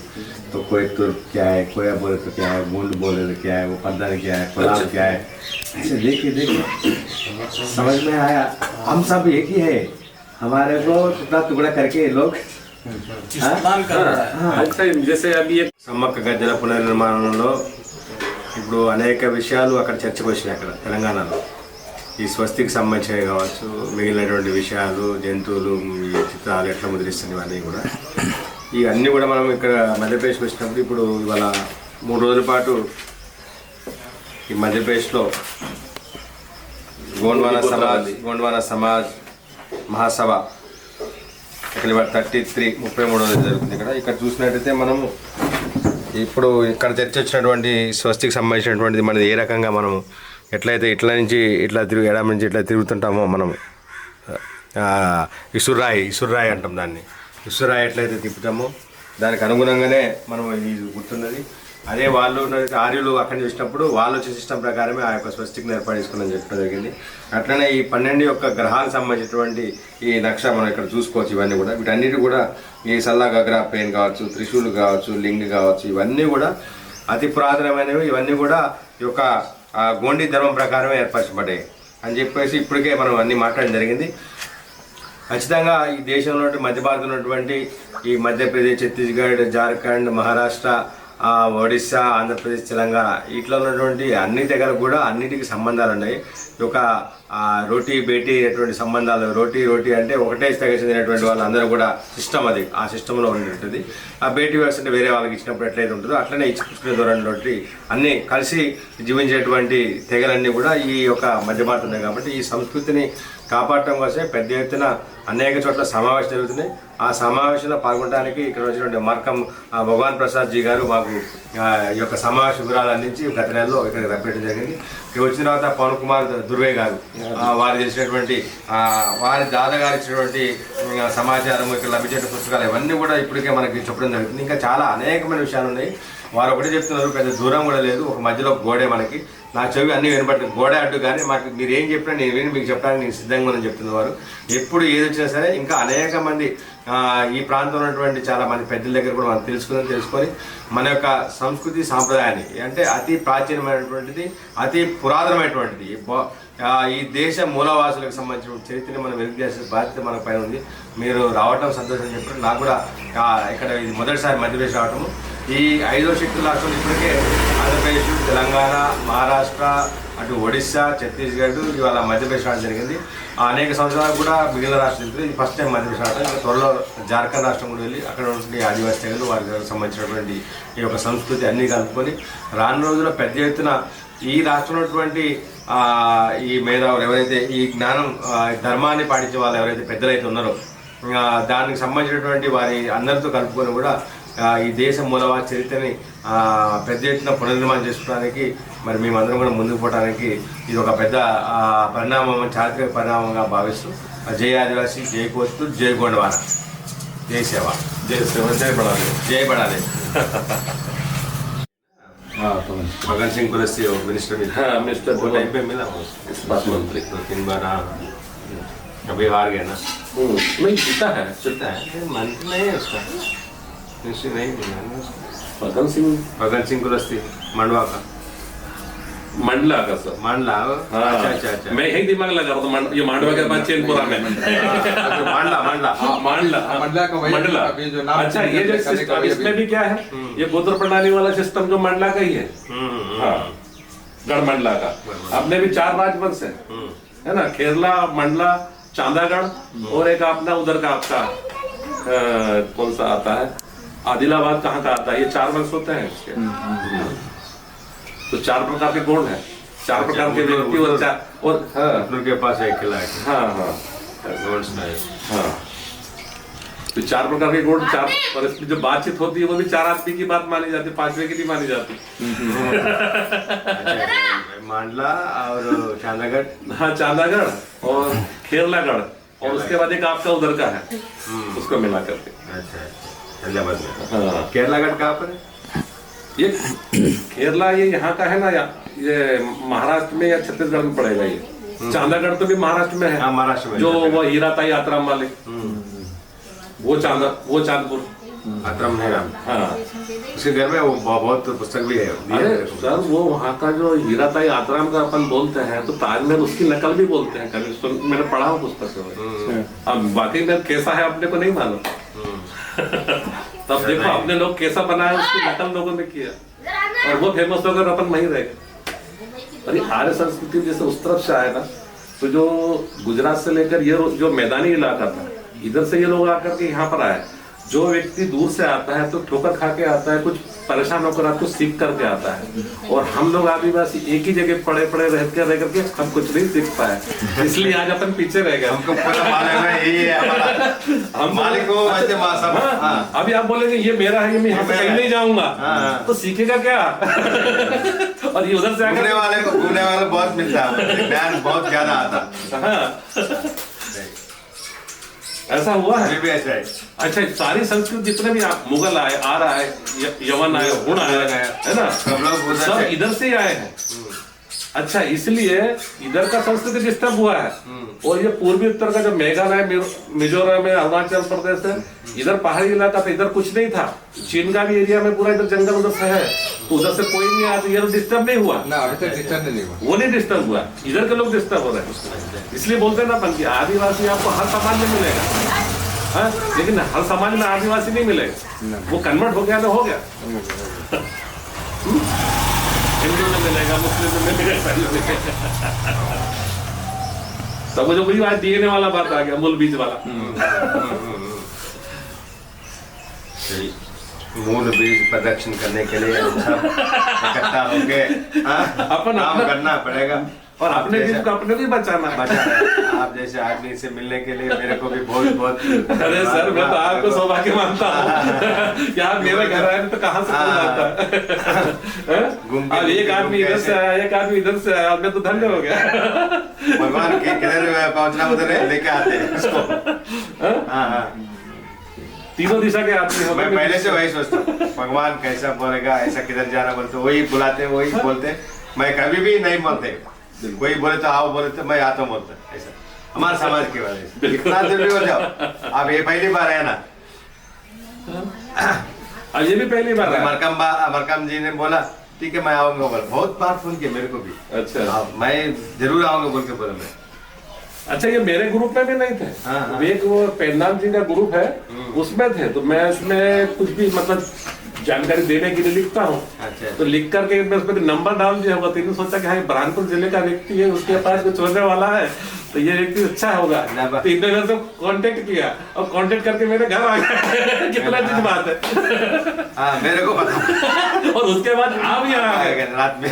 तो कोई तो क्या है, कोया बोले तो क्या है, गोंड बोले तो क्या है, वो पर्दा क्या है, कोलाब क्या है, ऐसे देख के समझ में आया हम सब एक ही है। हमारे को टुकड़ा टुकड़ा करके लोग जैसे अभी సమ్మక్క గద్దెల పునర్నిర్మాణంలో ఇప్పుడు అనేక విషయాలు అక్కడ చర్చకు వచ్చినాయి. అక్కడ తెలంగాణలో ఈ స్వస్తికి సంబంధించినవి కావచ్చు, మిగిలినటువంటి విషయాలు, జంతువులు, ఈ చిత్రాలు ఎట్లా ముద్రిస్తుంది ఇవన్నీ కూడా, ఇవన్నీ కూడా మనం ఇక్కడ మధ్యప్రదేశ్కి వచ్చినప్పుడు ఇప్పుడు ఇవాళ 3 రోజుల పాటు ఈ మధ్యప్రదేశ్లో గోండ్వానా సమాజ్ మహాసభ ఇక్కడ 33 జరుగుతుంది. ఇక్కడ చూసినట్టయితే మనము ఇప్పుడు ఇక్కడ చర్చ వచ్చినటువంటి స్వస్తికి సంబంధించినటువంటిది మనది ఏ రకంగా మనము ఎట్లయితే ఇట్లా నుంచి ఇట్లా ఎడమ నుంచి ఇట్లా తిరుగుతుంటామో మనం ఇసుర్రాయి అంటాం దాన్ని. ఇసుర్రాయి ఎట్లయితే తిప్పుతామో దానికి అనుగుణంగానే మనం ఇది గుర్తున్నది. అదే వాళ్ళు ఆర్యులు అక్కడ చూసినప్పుడు వాళ్ళు వచ్చే సిస్టమ్ ప్రకారమే ఆ యొక్క స్వస్తికి ఏర్పాటు చెప్పడం జరిగింది. అట్లనే ఈ 12 యొక్క గ్రహాలకు సంబంధించినటువంటి ఈ నక్ష మనం ఇక్కడ చూసుకోవచ్చు. ఇవన్నీ కూడా వీటన్నిటి కూడా ఈ సల్లా గగ్రా పెయిన్ కావచ్చు, త్రిశూలు కావచ్చు, లింగ్ కావచ్చు, ఇవన్నీ కూడా అతి పురాతనమైనవి. ఇవన్నీ కూడా ఈ యొక్క గోండి ధర్మం ప్రకారమే ఏర్పరచబడ్డాయి అని చెప్పేసి ఇప్పటికే మనం అన్నీ మాట్లాడడం జరిగింది. ఖచ్చితంగా ఈ దేశంలో మధ్య భారతంలో ఉన్నటువంటి ఈ మధ్యప్రదేశ్, ఛత్తీస్గఢ్, జార్ఖండ్, మహారాష్ట్ర, ఒడిస్సా, ఆంధ్రప్రదేశ్, తెలంగాణ ఇట్లా ఉన్నటువంటి అన్ని తెగలకు కూడా అన్నిటికీ సంబంధాలు ఉన్నాయి. ఒక రోటీ బేటీ అనేటువంటి సంబంధాలు, రోటీ అంటే ఒకటే తెగ చెందినటువంటి వాళ్ళందరూ కూడా సిస్టమ్, అది ఆ సిస్టంలో ఉండేది. ఆ బేటీ వ్యవస్థ అంటే వేరే వాళ్ళకి ఇచ్చినప్పుడు ఎట్లయితే ఉంటుందో అట్లనే ఇచ్చుకునే ధోరణి అన్నీ కలిసి జీవించేటువంటి తెగలన్నీ కూడా ఈ యొక్క మధ్య భారతం ఉన్నాయి. కాబట్టి ఈ సంస్కృతిని కాపాడటం కోసమే పెద్ద ఎత్తున అనేక చోట్ల సమావేశం జరుగుతున్నాయి. ఆ సమావేశంలో పాల్గొనడానికి ఇక్కడ వచ్చినటువంటి మార్కం భగవాన్ ప్రసాద్ జీ గారు మాకు ఈ యొక్క సమావేశ వివరాలు అందించి గత నెలలో ఇక్కడికి రప్పించడం జరిగింది. ఇక్కడ వచ్చిన తర్వాత పవన్ కుమార్ దుర్వే గారు వారు చేసినటువంటి వారి దాదాగారు ఇచ్చినటువంటి సమాచారం ఇక్కడ లభించే పుస్తకాలు ఇవన్నీ కూడా ఇప్పటికే మనకి చెప్పడం జరుగుతుంది. ఇంకా చాలా అనేకమైన విషయాలు ఉన్నాయి. వారు ఒకటి చెప్తున్నారు, పెద్ద దూరం కూడా లేదు, ఒక మధ్యలో గోడే మనకి. నా చెవి అన్ని వినపడుతుంది, గోడే అడ్డు, కానీ మాకు మీరు ఏం చెప్పినా నేను విని మీకు చెప్పడానికి నేను సిద్ధంగా ఉందని చెప్తున్న వారు. ఎప్పుడు ఏది వచ్చినా సరే ఇంకా అనేక మంది ఈ ప్రాంతంలో ఉన్నటువంటి చాలా మంది పెద్దల దగ్గర కూడా మనం తెలుసుకొని మన యొక్క సంస్కృతి సాంప్రదాయాన్ని, అంటే అతి ప్రాచీనమైనటువంటిది, అతి పురాతనమైనటువంటిది ఈ దేశ మూలవాసులకు సంబంధించిన చరిత్రని మనం వెలుగు చేసే బాధ్యత మన పైన ఉంది. మీరు రావటం సంతోషం చెప్పారు. నాకు కూడా ఇక్కడ ఇది మొదటిసారి మధ్యప్రదేశ్ రావటము. ఈ 5వ శక్తి రాష్ట్రంలో ఇప్పటికే ఆంధ్రప్రదేశ్, తెలంగాణ, మహారాష్ట్ర, అటు ఒడిస్సా, ఛత్తీస్గఢ్, ఇవాళ మధ్యప్రదేశ్ రావడం జరిగింది. అనేక సంవత్సరాలు కూడా మిగిలిన రాష్ట్రాలు ఇది ఫస్ట్ టైం మధ్యప్రదేశ్ రావడం. ఇంకా త్వరలో జార్ఖండ్ రాష్ట్రం కూడా వెళ్ళి అక్కడ ఉన్నటువంటి ఆదివాసీ తెగలు వారికి సంబంధించినటువంటి ఈ యొక్క సంస్కృతి అన్నీ కలుపుకొని రాను రోజుల్లో పెద్ద ఎత్తున ఈ రాష్ట్రంలో ఉన్నటువంటి ఈ మేధావులు ఎవరైతే ఈ జ్ఞానం ధర్మాన్ని పాటించే వాళ్ళు ఎవరైతే పెద్దలైతే ఉన్నారో దానికి సంబంధించినటువంటి వారి అందరితో కలుపుకొని కూడా ఈ దేశ మూలవాద చరిత్రని పెద్ద ఎత్తున పునర్నిర్మాణం చేసుకోవడానికి మరి మేమందరం కూడా ముందుకు పోవడానికి ఇది ఒక పెద్ద పరిణామం, చారిత్రక పరిణామంగా భావిస్తూ జై ఆదివాసీ, జై కోస్తూర్, జై గోండవాన, జై సేవ, जय सेवा, जय बड़ाले, जय बड़ाले। भगत सिंह कुलस्ते मिनिस्टर मिला, हाँ मिनिस्टर वो टाइम पे मिला इस्पात मंत्री, 2-3 बार। कभी हार गया ना, नहीं जीता है मंत्री नहीं है उसका, मिनिस्टर नहीं मिला ना उसका। भगत सिंह कुलस्ते मंडवा का, मंडला का सर, मंडला। हाँ, अच्छा मैं यही दिमाग लगा रहा था, ये मांडवा के बाद चैनपुरा में मंडला का मंडला। अच्छा, ये जो सिस्टम इसमें भी क्या है, ये गोत्र प्रणाली वाला सिस्टम जो मंडला का ही है। हाँ, गढ़ मंडला का अपने भी 4 राजवंश है ना, केरला, मंडला, चांदागढ़ और एक अपना उधर का आपका कौन सा आता है, आदिलाबाद कहाँ का आता है, ये 4 वंश होते हैं इसके। तो 4 प्रकार के गुण हैं, 4 प्रकार के व्यक्ति और हाँ उनके पास एक किला है। हाँ हाँ हाँ, तो 4 प्रकार के गुण, 4 और इसमें जो बातचीत होती है वो भी 4 आदमी की बात मानी जाती है, 5वें की नहीं मानी जाती। मंडला और चांदागढ़, हाँ चांदागढ़ और खेरलागढ़, और उसके बाद एक आपका उधर का है, उसको मिला करके। अच्छा, हैदराबाद में। हाँ, केरलागढ़ कहाँ पर है? ये केरला ये यहाँ का है ना, ये महाराष्ट्र में या छत्तीसगढ़ में पड़ेगा। ये चांदागढ़ तो भी महाराष्ट्र में है। हाँ, महाराष्ट्र में, जो वो हीराताई आतराम वाले, वो चांदपुर आतराम है। हाँ, उसके घर में वो बहुत पुस्तक भी है। अरे सर, वो वहाँ का जो हीराताई आतराम का अपन बोलते हैं, तो ताजमहल उसकी नकल भी बोलते हैं। कभी मैंने पढ़ा हूँ पुस्तक में। अब बाकी में कैसा है अपने को नहीं मालूम। तब देखो अपने लोग कैसा बनाया, उसकी नकल लोगों ने किया और वो फेमस होकर अपन वहीं रह गए। और ये आर्य संस्कृति जैसे उस तरफ से आया ना, तो जो गुजरात से लेकर ये जो मैदानी इलाका था, इधर से ये लोग आकर के यहाँ पर आए। जो व्यक्ति दूर से आता है तो ठोकर खा के आता है, कुछ परेशान होकर आपको सीख करके आता है। और हम लोग आदिवासी एक ही जगह पड़े रह करके हम कुछ नहीं सीख पाए, इसलिए आज अपन पीछे रह गए। हमको पूरा मालूम है, यही है हमारा, हम मालिक को वैसे मासा। अभी आप बोलेंगे ये मेरा है, ये मैं यहाँ से कहीं नहीं जाऊंगा, तो सीखेगा क्या? और ये उधर से घूमने वाले को बहुत मिलता है, ज्ञान बहुत ज्यादा आता। ऐसा हुआ है, भी ऐसा है। अच्छा, सारी संस्कृत जितने भी मुगल आए, आ रहा है, यवन आए, हुण आए, है ना, सब इधर से ही आए हैं। अच्छा, इसलिए इधर का संस्कृति डिस्टर्ब हुआ है। और ये पूर्वी उत्तर का जो मेघालय, मिजोरम है, अरुणाचल प्रदेश है, इधर पहाड़ी इलाका था, इधर कुछ नहीं था। चीन का भी एरिया में पूरा इधर जंगल उधर से है, तो उधर से कोई नहीं आता, ये डिस्टर्ब नहीं हुआ ना, अभी तक डिस्टर्ब नहीं हुआ, वो नहीं डिस्टर्ब हुआ। इधर के लोग डिस्टर्ब हो रहे हैं, इसलिए बोलते हैं ना अपन की आदिवासी आपको हर समाज में मिलेगा, हाँ, लेकिन हर समाज में आदिवासी नहीं मिलेगा। वो कन्वर्ट हो गया तो हो गया, हिंदू में मिलेगा, मुस्लिम में मिलेगा, तब वो जो वही आज डीएनए वाला बात आ गया, मूल बीज वाला। मूल बीज प्रदक्षिण करने के लिए सब इकट्ठा होके अपन काम करना पड़ेगा। और अपने जैसे- दिल को अपने भी बचाना है। बचा है। आप जैसे आदमी से मिलने के लिए मेरे को भी बहुत बहुत अरे सर, मैं तो आपको सौभाग्य मानता हूँ कि आप मेरे घर आए तो कहाँ से कौन आता है? अब एक आदमी इधर से आया, एक आदमी इधर से आया, मैं तो धन्य हो गया। भगवान किधर पहुंचना उधर लेके आते हैं उसको। हाँ। तीनों दिशा के आदमी हो। मैं पहले से वही सोचता हूँ, भगवान कैसा बोलेगा, ऐसा किधर जाना बोलते वही बुलाते वही बोलते। मैं कभी भी नहीं बोलते, कोई बोले तो आओ, बोले तो मैं आता हूँ बोलता, ऐसा हमारे समाज की वजह से। इतना जल्दी हो जाओ, अब ये पहली बार है ना। अब ये भी पहली बार है। मरकम जी ने बोला ठीक है मैं आऊंगा, बोला बहुत बार फोन किया मेरे को भी। अच्छा। अब मैं जरूर आऊंगा बोल के बोला मैं। अच्छा, ये मेरे ग्रुप में भी नहीं थे। हाँ। एक वो पेन्नाम जी का ग्रुप है, उसमें थे, तो मैं इसमें कुछ भी मतलब जानकारी देने के लिए लिखता हूँ। अच्छा। तो लिख करके मैं उसमें नंबर डाल दिया होगा, तो इन्होंने सोचा कि हाँ बुरहानपुर जिले का व्यक्ति है, उसके पास कुछ होने वाला है, तो ये व्यक्ति अच्छा होगा। तो इन्होंने मेरे से कांटेक्ट किया और कांटेक्ट करके मेरे घर आ गए। कितना अच्छी बात है। हाँ मेरे को पता। और उसके बाद आप यहाँ आ गए रात में।